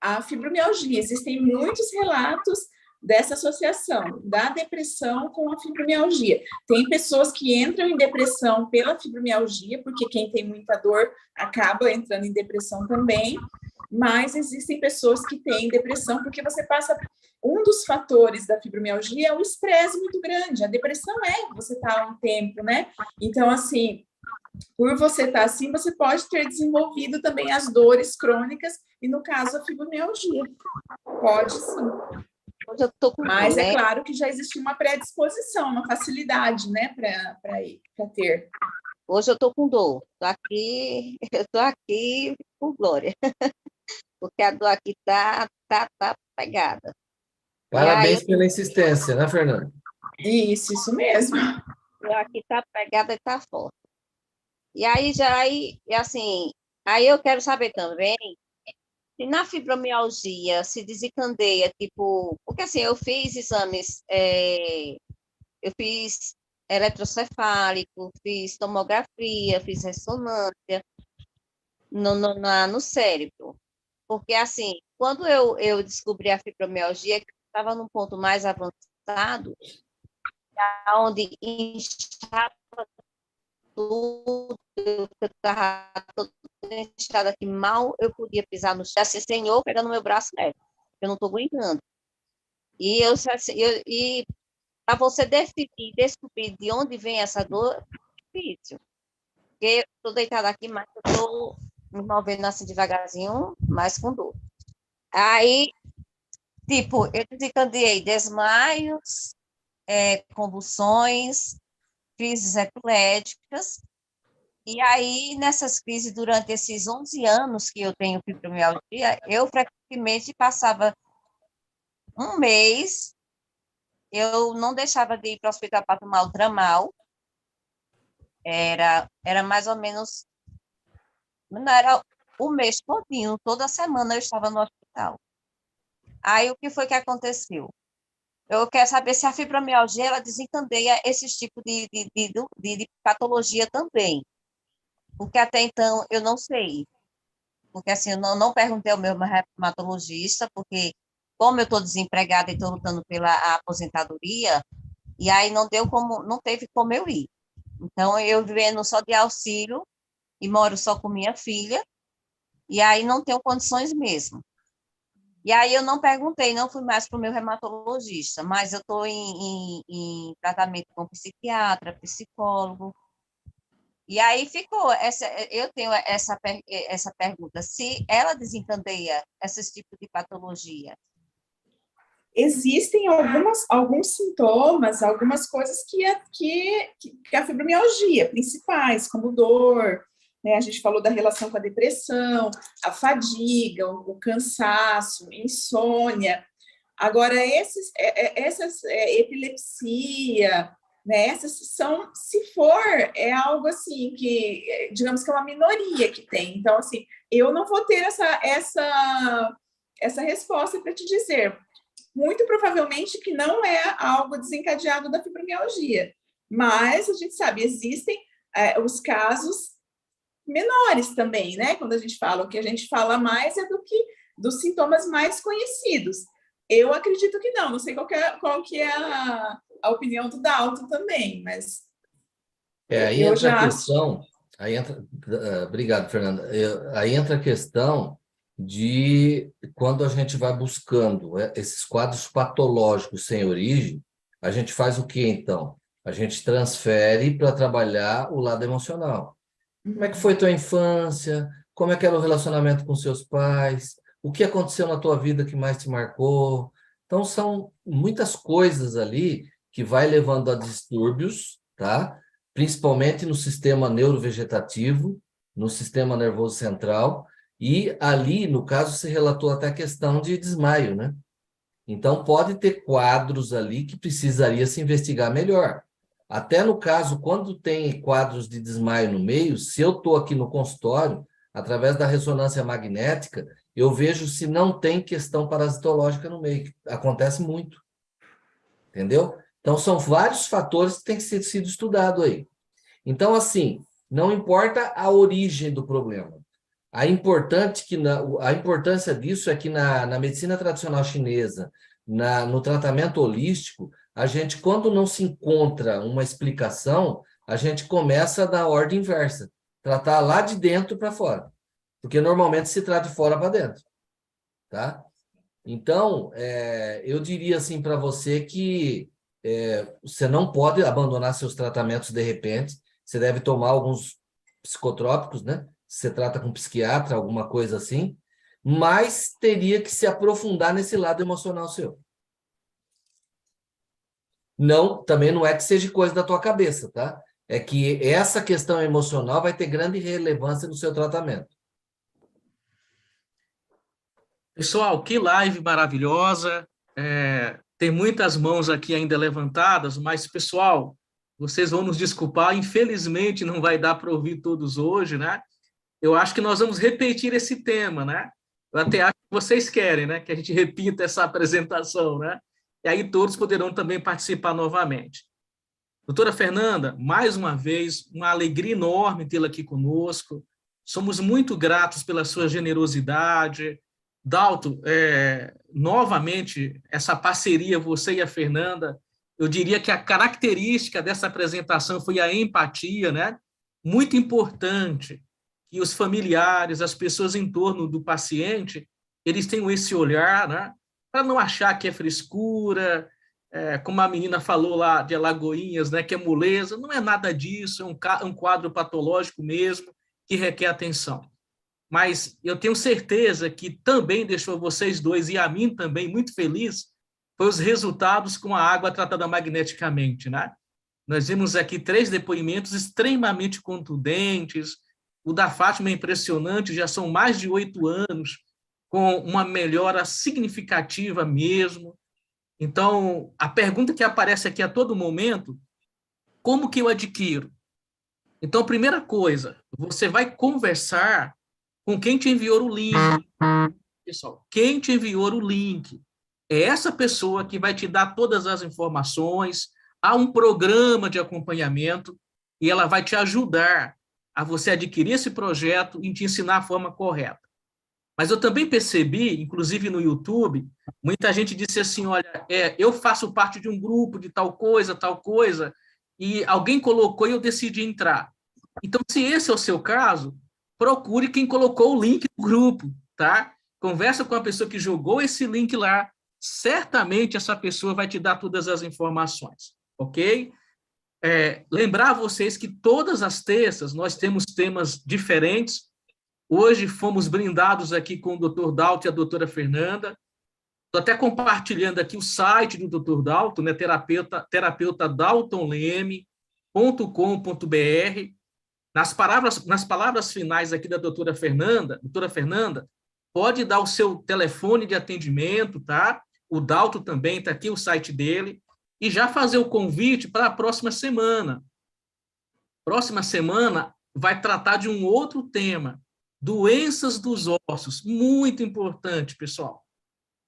a fibromialgia. Existem muitos relatos dessa associação da depressão com a fibromialgia. Tem pessoas que entram em depressão pela fibromialgia, porque quem tem muita dor acaba entrando em depressão também, mas existem pessoas que têm depressão porque você passa... Um dos fatores da fibromialgia é o estresse muito grande. A depressão você está há um tempo, né? Então, assim, por você estar assim, você pode ter desenvolvido também as dores crônicas e, no caso, a fibromialgia. Pode, sim. Hoje eu tô com Mas dor, é né? claro que já existe uma predisposição, uma facilidade, né, para ter. Hoje eu tô com dor. Eu tô aqui por glória. Porque a dor aqui tá pegada. Parabéns pela insistência, né, Fernanda? Isso mesmo. A dor aqui tá pegada e tá forte. E aí, assim, aí eu quero saber também se na fibromialgia se desencadeia, tipo, porque assim, eu fiz exames, eu fiz eletrocefálico, fiz tomografia, fiz ressonância no cérebro. Porque, assim, quando eu descobri a fibromialgia, que estava num ponto mais avançado, onde inchava tudo, eu estava toda inchada aqui, mal eu podia pisar no chão, assim, Senhor, pega no meu braço, né? Eu não estou aguentando. E para você definir, descobrir de onde vem essa dor, é difícil. Porque eu estou deitada aqui, mas eu estou me movendo assim devagarzinho, mas com dor. Aí, tipo, eu desencadeei desmaios, convulsões, crises epiléticas, e aí, nessas crises, durante esses 11 anos que eu tenho fibromialgia, eu frequentemente passava um mês, eu não deixava de ir para o hospital para tomar o Dramal, era mais ou menos, não era o mês todinho, toda semana eu estava no hospital. Aí, o que foi que aconteceu? Eu quero saber se a fibromialgia, ela desencadeia esses tipos de patologia também, porque até então eu não sei, porque assim, eu não perguntei ao meu reumatologista, porque como eu estou desempregada e estou lutando pela aposentadoria, e aí não teve como eu ir. Então, eu vivendo só de auxílio, e moro só com minha filha, e aí não tenho condições mesmo. E aí eu não perguntei, não fui mais para o meu reumatologista, mas eu estou em tratamento com psiquiatra, psicólogo. E aí eu tenho essa pergunta, se ela desencadeia esses tipos de patologia. Existem alguns sintomas, algumas coisas que a fibromialgia, principais, como dor, né? A gente falou da relação com a depressão, a fadiga, o cansaço, insônia. Agora, essas epilepsia, né? Essas são, se for, é algo assim que, digamos que é uma minoria que tem. Então, assim, eu não vou ter essa resposta para te dizer. Muito provavelmente que não é algo desencadeado da fibromialgia, mas a gente sabe, existem os casos menores também, né? Quando a gente fala, o que a gente fala mais é dos sintomas mais conhecidos. Eu acredito que não sei qual que é a opinião do Dalton também, mas Aí eu entra já a questão, obrigado, Fernanda. Aí entra a questão de quando a gente vai buscando esses quadros patológicos sem origem, a gente faz o que então? A gente transfere para trabalhar o lado emocional. Como é que foi tua infância? Como é que era o relacionamento com seus pais? O que aconteceu na tua vida que mais te marcou? Então, são muitas coisas ali que vai levando a distúrbios, tá? Principalmente no sistema neurovegetativo, no sistema nervoso central, e ali, no caso, se relatou até a questão de desmaio, né? Então, pode ter quadros ali que precisaria se investigar melhor. Até no caso, quando tem quadros de desmaio no meio, se eu estou aqui no consultório, através da ressonância magnética, eu vejo se não tem questão parasitológica no meio, que acontece muito. Entendeu? Então, são vários fatores que têm que ser sido estudado aí. Então, assim, não importa a origem do problema. A importância disso é que na medicina tradicional chinesa, no tratamento holístico, a gente, quando não se encontra uma explicação, a gente começa da ordem inversa, tratar lá de dentro para fora, porque normalmente se trata de fora para dentro, tá? Então, eu diria assim para você que você não pode abandonar seus tratamentos de repente, você deve tomar alguns psicotrópicos, né? Você trata com psiquiatra, alguma coisa assim, mas teria que se aprofundar nesse lado emocional seu. Não, também não é que seja coisa da tua cabeça, tá? É que essa questão emocional vai ter grande relevância no seu tratamento. Pessoal, que live maravilhosa. Tem muitas mãos aqui ainda levantadas, mas, pessoal, vocês vão nos desculpar, infelizmente não vai dar para ouvir todos hoje, né? Eu acho que nós vamos repetir esse tema, né? Eu até acho que vocês querem, né? Que a gente repita essa apresentação, né? E aí todos poderão também participar novamente. Doutora Fernanda, mais uma vez, uma alegria enorme tê-la aqui conosco. Somos muito gratos pela sua generosidade. Dalto, novamente, essa parceria, você e a Fernanda, eu diria que a característica dessa apresentação foi a empatia, né? Muito importante que os familiares, as pessoas em torno do paciente, eles tenham esse olhar, né? Para não achar que é frescura, como a menina falou lá de Alagoinhas, né? Que é moleza. Não é nada disso, é um quadro patológico mesmo, que requer atenção. Mas eu tenho certeza que também deixou vocês dois e a mim também muito feliz foi os resultados com a água tratada magneticamente, né? Nós vimos aqui 3 depoimentos extremamente contundentes. O da Fátima é impressionante, já são mais de 8 anos, com uma melhora significativa mesmo. Então, a pergunta que aparece aqui a todo momento, como que eu adquiro? Então, primeira coisa, você vai conversar com quem te enviou o link. Pessoal, quem te enviou o link é essa pessoa que vai te dar todas as informações, há um programa de acompanhamento e ela vai te ajudar a você adquirir esse projeto e te ensinar a forma correta. Mas eu também percebi, inclusive no YouTube, muita gente disse assim, olha, eu faço parte de um grupo de tal coisa, e alguém colocou e eu decidi entrar. Então, se esse é o seu caso, procure quem colocou o link no grupo, tá? Conversa com a pessoa que jogou esse link lá, certamente essa pessoa vai te dar todas as informações, ok? Lembrar a vocês que todas as terças nós temos temas diferentes. Hoje fomos brindados aqui com o Dr. Dalto e a doutora Fernanda. Estou até compartilhando aqui o site do Dr. Dalto, né? terapeutadaltonleme.com.br. Nas palavras finais aqui da doutora Fernanda, pode dar o seu telefone de atendimento, tá? O Dalto também está aqui, o site dele, e já fazer o convite para a próxima semana. Próxima semana vai tratar de um outro tema, doenças dos ossos, muito importante, pessoal.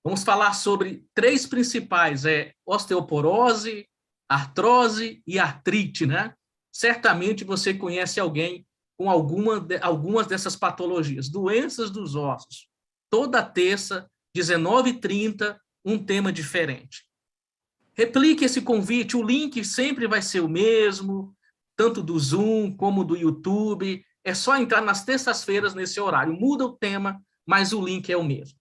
Vamos falar sobre 3 principais, osteoporose, artrose e artrite, né? Certamente você conhece alguém com algumas dessas patologias, doenças dos ossos. Toda terça, 19h30, um tema diferente. Replique esse convite, o link sempre vai ser o mesmo, tanto do Zoom como do YouTube. É só entrar nas terças-feiras nesse horário. Muda o tema, mas o link é o mesmo.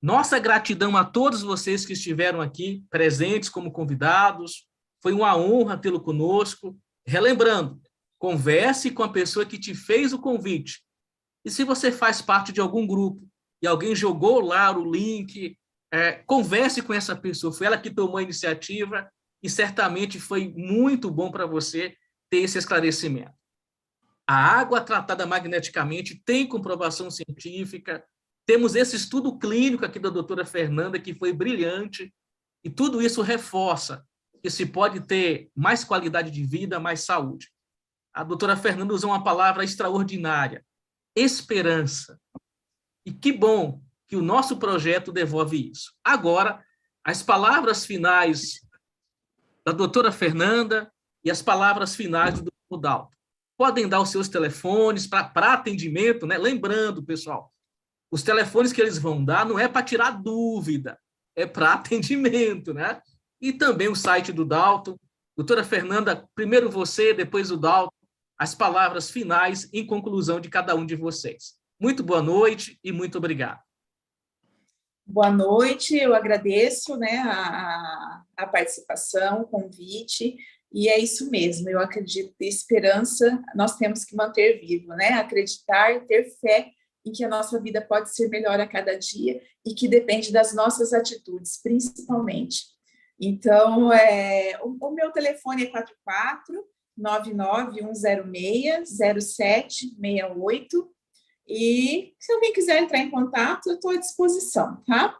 Nossa gratidão a todos vocês que estiveram aqui, presentes como convidados. Foi uma honra tê-lo conosco. Relembrando, converse com a pessoa que te fez o convite. E se você faz parte de algum grupo e alguém jogou lá o link, converse com essa pessoa. Foi ela que tomou a iniciativa e certamente foi muito bom para você ter esse esclarecimento. A água tratada magneticamente tem comprovação científica. Temos esse estudo clínico aqui da doutora Fernanda, que foi brilhante, e tudo isso reforça que se pode ter mais qualidade de vida, mais saúde. A doutora Fernanda usou uma palavra extraordinária, esperança. E que bom que o nosso projeto devolve isso. Agora, as palavras finais da doutora Fernanda e as palavras finais do doutor Dalto. Podem dar os seus telefones para atendimento, né? Lembrando, pessoal, os telefones que eles vão dar não é para tirar dúvida, é para atendimento, né? E também o site do Dalto. Doutora Fernanda, primeiro você, depois o Dalto, as palavras finais em conclusão de cada um de vocês. Muito boa noite e muito obrigado. Boa noite, eu agradeço, né, a participação, o convite, e é isso mesmo, eu acredito que esperança nós temos que manter vivo, né, acreditar e ter fé em que a nossa vida pode ser melhor a cada dia e que depende das nossas atitudes, principalmente. Então, o meu telefone é 44-99106-0768, e se alguém quiser entrar em contato, eu estou à disposição, tá?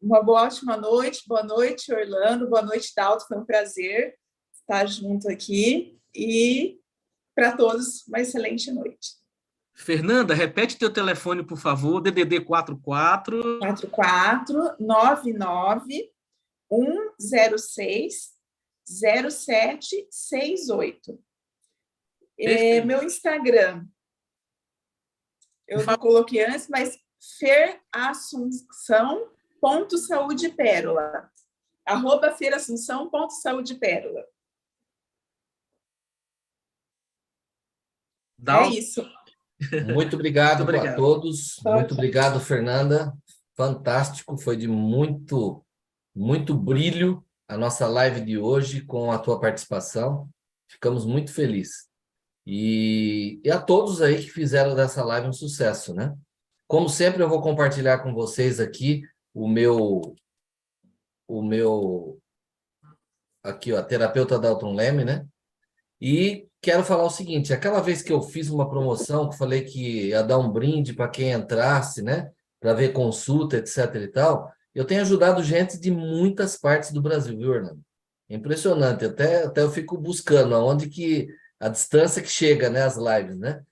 Uma ótima noite, boa noite, Orlando, boa noite, Dalto, foi um prazer estar junto aqui, e para todos, uma excelente noite. Fernanda, repete teu telefone, por favor, DDD 44... 44-99-106-0768. 0768. Meu Instagram, eu não coloquei antes, mas ferassunção.saudepérola. @ferassunção.saudepérola. É isso. Muito obrigado a todos. Muito obrigado, Fernanda. Fantástico, foi de muito brilho a nossa live de hoje com a tua participação. Ficamos muito felizes. E a todos aí que fizeram dessa live um sucesso, né? Como sempre, eu vou compartilhar com vocês aqui o meu aqui, ó, terapeuta Dalton Leme, né? E quero falar o seguinte, aquela vez que eu fiz uma promoção, que falei que ia dar um brinde para quem entrasse, né? Para ver consulta, etc e tal, eu tenho ajudado gente de muitas partes do Brasil, viu, Orlando? É impressionante, até eu fico buscando aonde que a distância que chega, né, as lives, né?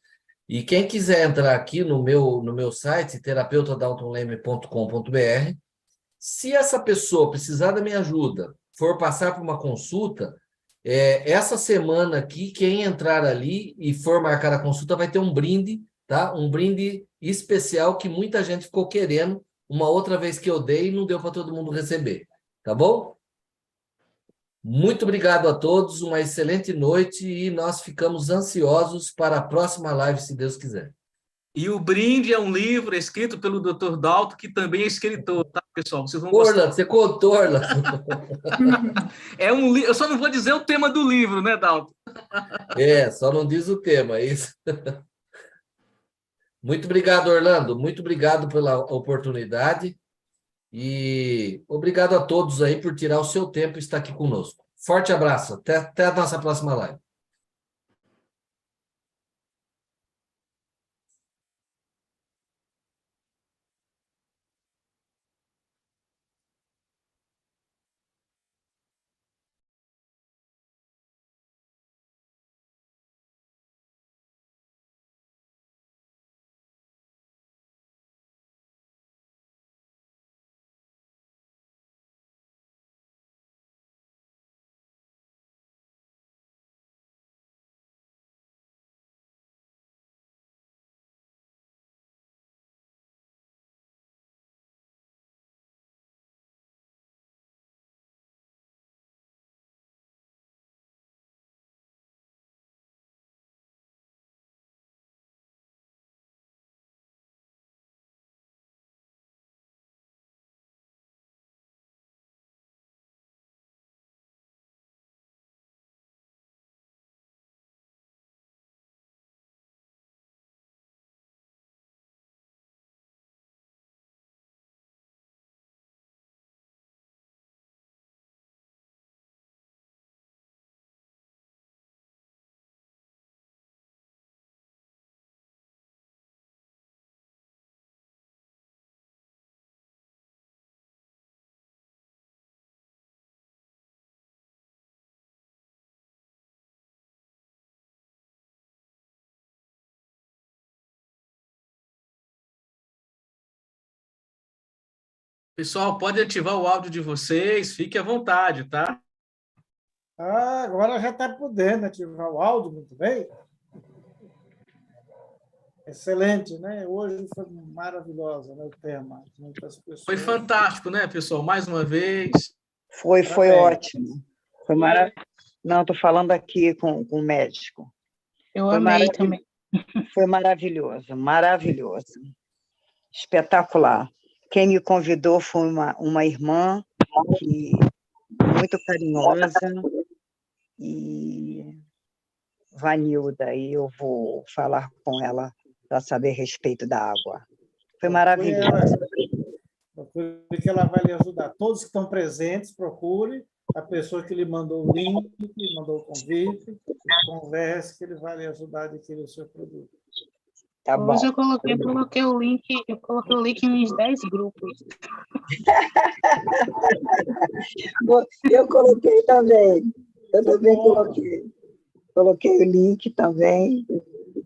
E quem quiser entrar aqui no meu site, terapeutadaltonleme.com.br, se essa pessoa precisar da minha ajuda, for passar por uma consulta, essa semana aqui, quem entrar ali e for marcar a consulta vai ter um brinde, tá? Um brinde especial que muita gente ficou querendo, uma outra vez que eu dei e não deu para todo mundo receber, tá bom? Muito obrigado a todos, uma excelente noite e nós ficamos ansiosos para a próxima live, se Deus quiser. E o brinde é um livro escrito pelo Dr. Dalton, que também é escritor, tá, pessoal? Vocês vão gostar. Orlando, você contou, Orlando. É um livro, eu só não vou dizer o tema do livro, né, Dalton? Só não diz o tema, é isso. Muito obrigado, Orlando. Muito obrigado pela oportunidade. E obrigado a todos aí por tirar o seu tempo e estar aqui conosco. Forte abraço. Até a nossa próxima live. Pessoal, pode ativar o áudio de vocês, fique à vontade, tá? Agora já está podendo ativar o áudio, muito bem. Excelente, né? Hoje foi maravilhosa, né, o tema. Muitas pessoas... Foi fantástico, né, pessoal? Mais uma vez. Foi ótimo. Foi maravilhoso. Não, estou falando aqui com o médico. Eu amei também. Foi maravilhoso, maravilhoso. Espetacular. Quem me convidou foi uma irmã muito carinhosa, e Vanilda, e eu vou falar com ela para saber a respeito da água. Foi maravilhoso. Procure que ela vai lhe ajudar. Todos que estão presentes, procure a pessoa que lhe mandou o link, que lhe mandou o convite, converse, que ele vai lhe ajudar a adquirir o seu produto. Tá bom. Hoje eu coloquei o link em uns 10 grupos. Eu coloquei também. Eu também coloquei. Coloquei o link também,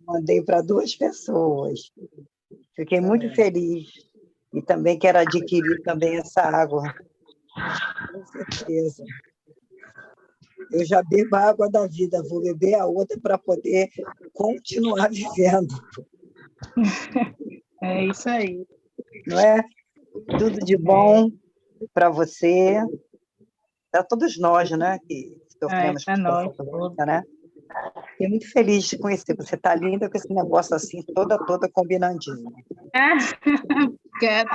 mandei para 2 pessoas. Fiquei muito feliz. E também quero adquirir também essa água. Com certeza. Eu já bebo a água da vida, vou beber a outra para poder continuar vivendo. É isso aí. Não é? Tudo de bom para você, para todos nós, né? Que sofremos para com nós essa doença, todos. né? Fiquei muito feliz de conhecer. Você está linda com esse negócio assim, toda combinandinha. Quero.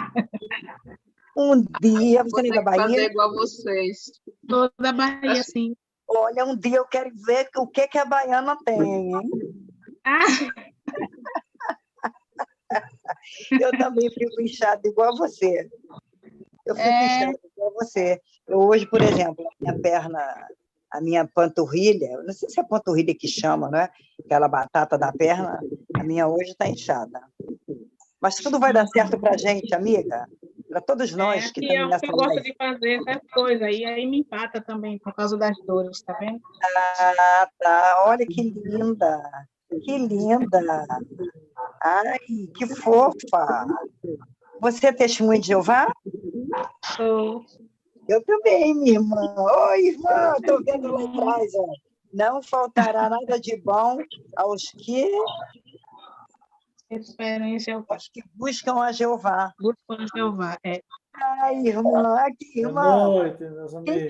Um dia, você Vou vem ter da que fazer Bahia? igual vocês. Toda da Bahia, sim. Olha, um dia eu quero ver o que a baiana tem, hein? Eu também fico inchada igual a você. Eu fico inchada igual a você. Eu hoje, por exemplo, a minha perna, a minha panturrilha, não sei se é panturrilha que chama, não é? Aquela batata da perna, a minha hoje está inchada. Mas tudo vai dar certo para a gente, amiga. Para todos nós que Aqui é estamos o nessa que eu gosto live. de fazer, essas coisas. E aí me empata também, por causa das dores, tá vendo? Ah, tá. Olha que linda. Que linda. Ai, que fofa. Você é testemunha de Jeová? Sou. Eu também, minha irmã. Oi, irmã, estou vendo lá atrás. Ó. Não faltará nada de bom aos que esperam em Jeová. Aos que buscam a Jeová. Buscam a Jeová, é. Ai, irmã, aqui, irmã. Boa noite, meus amigos.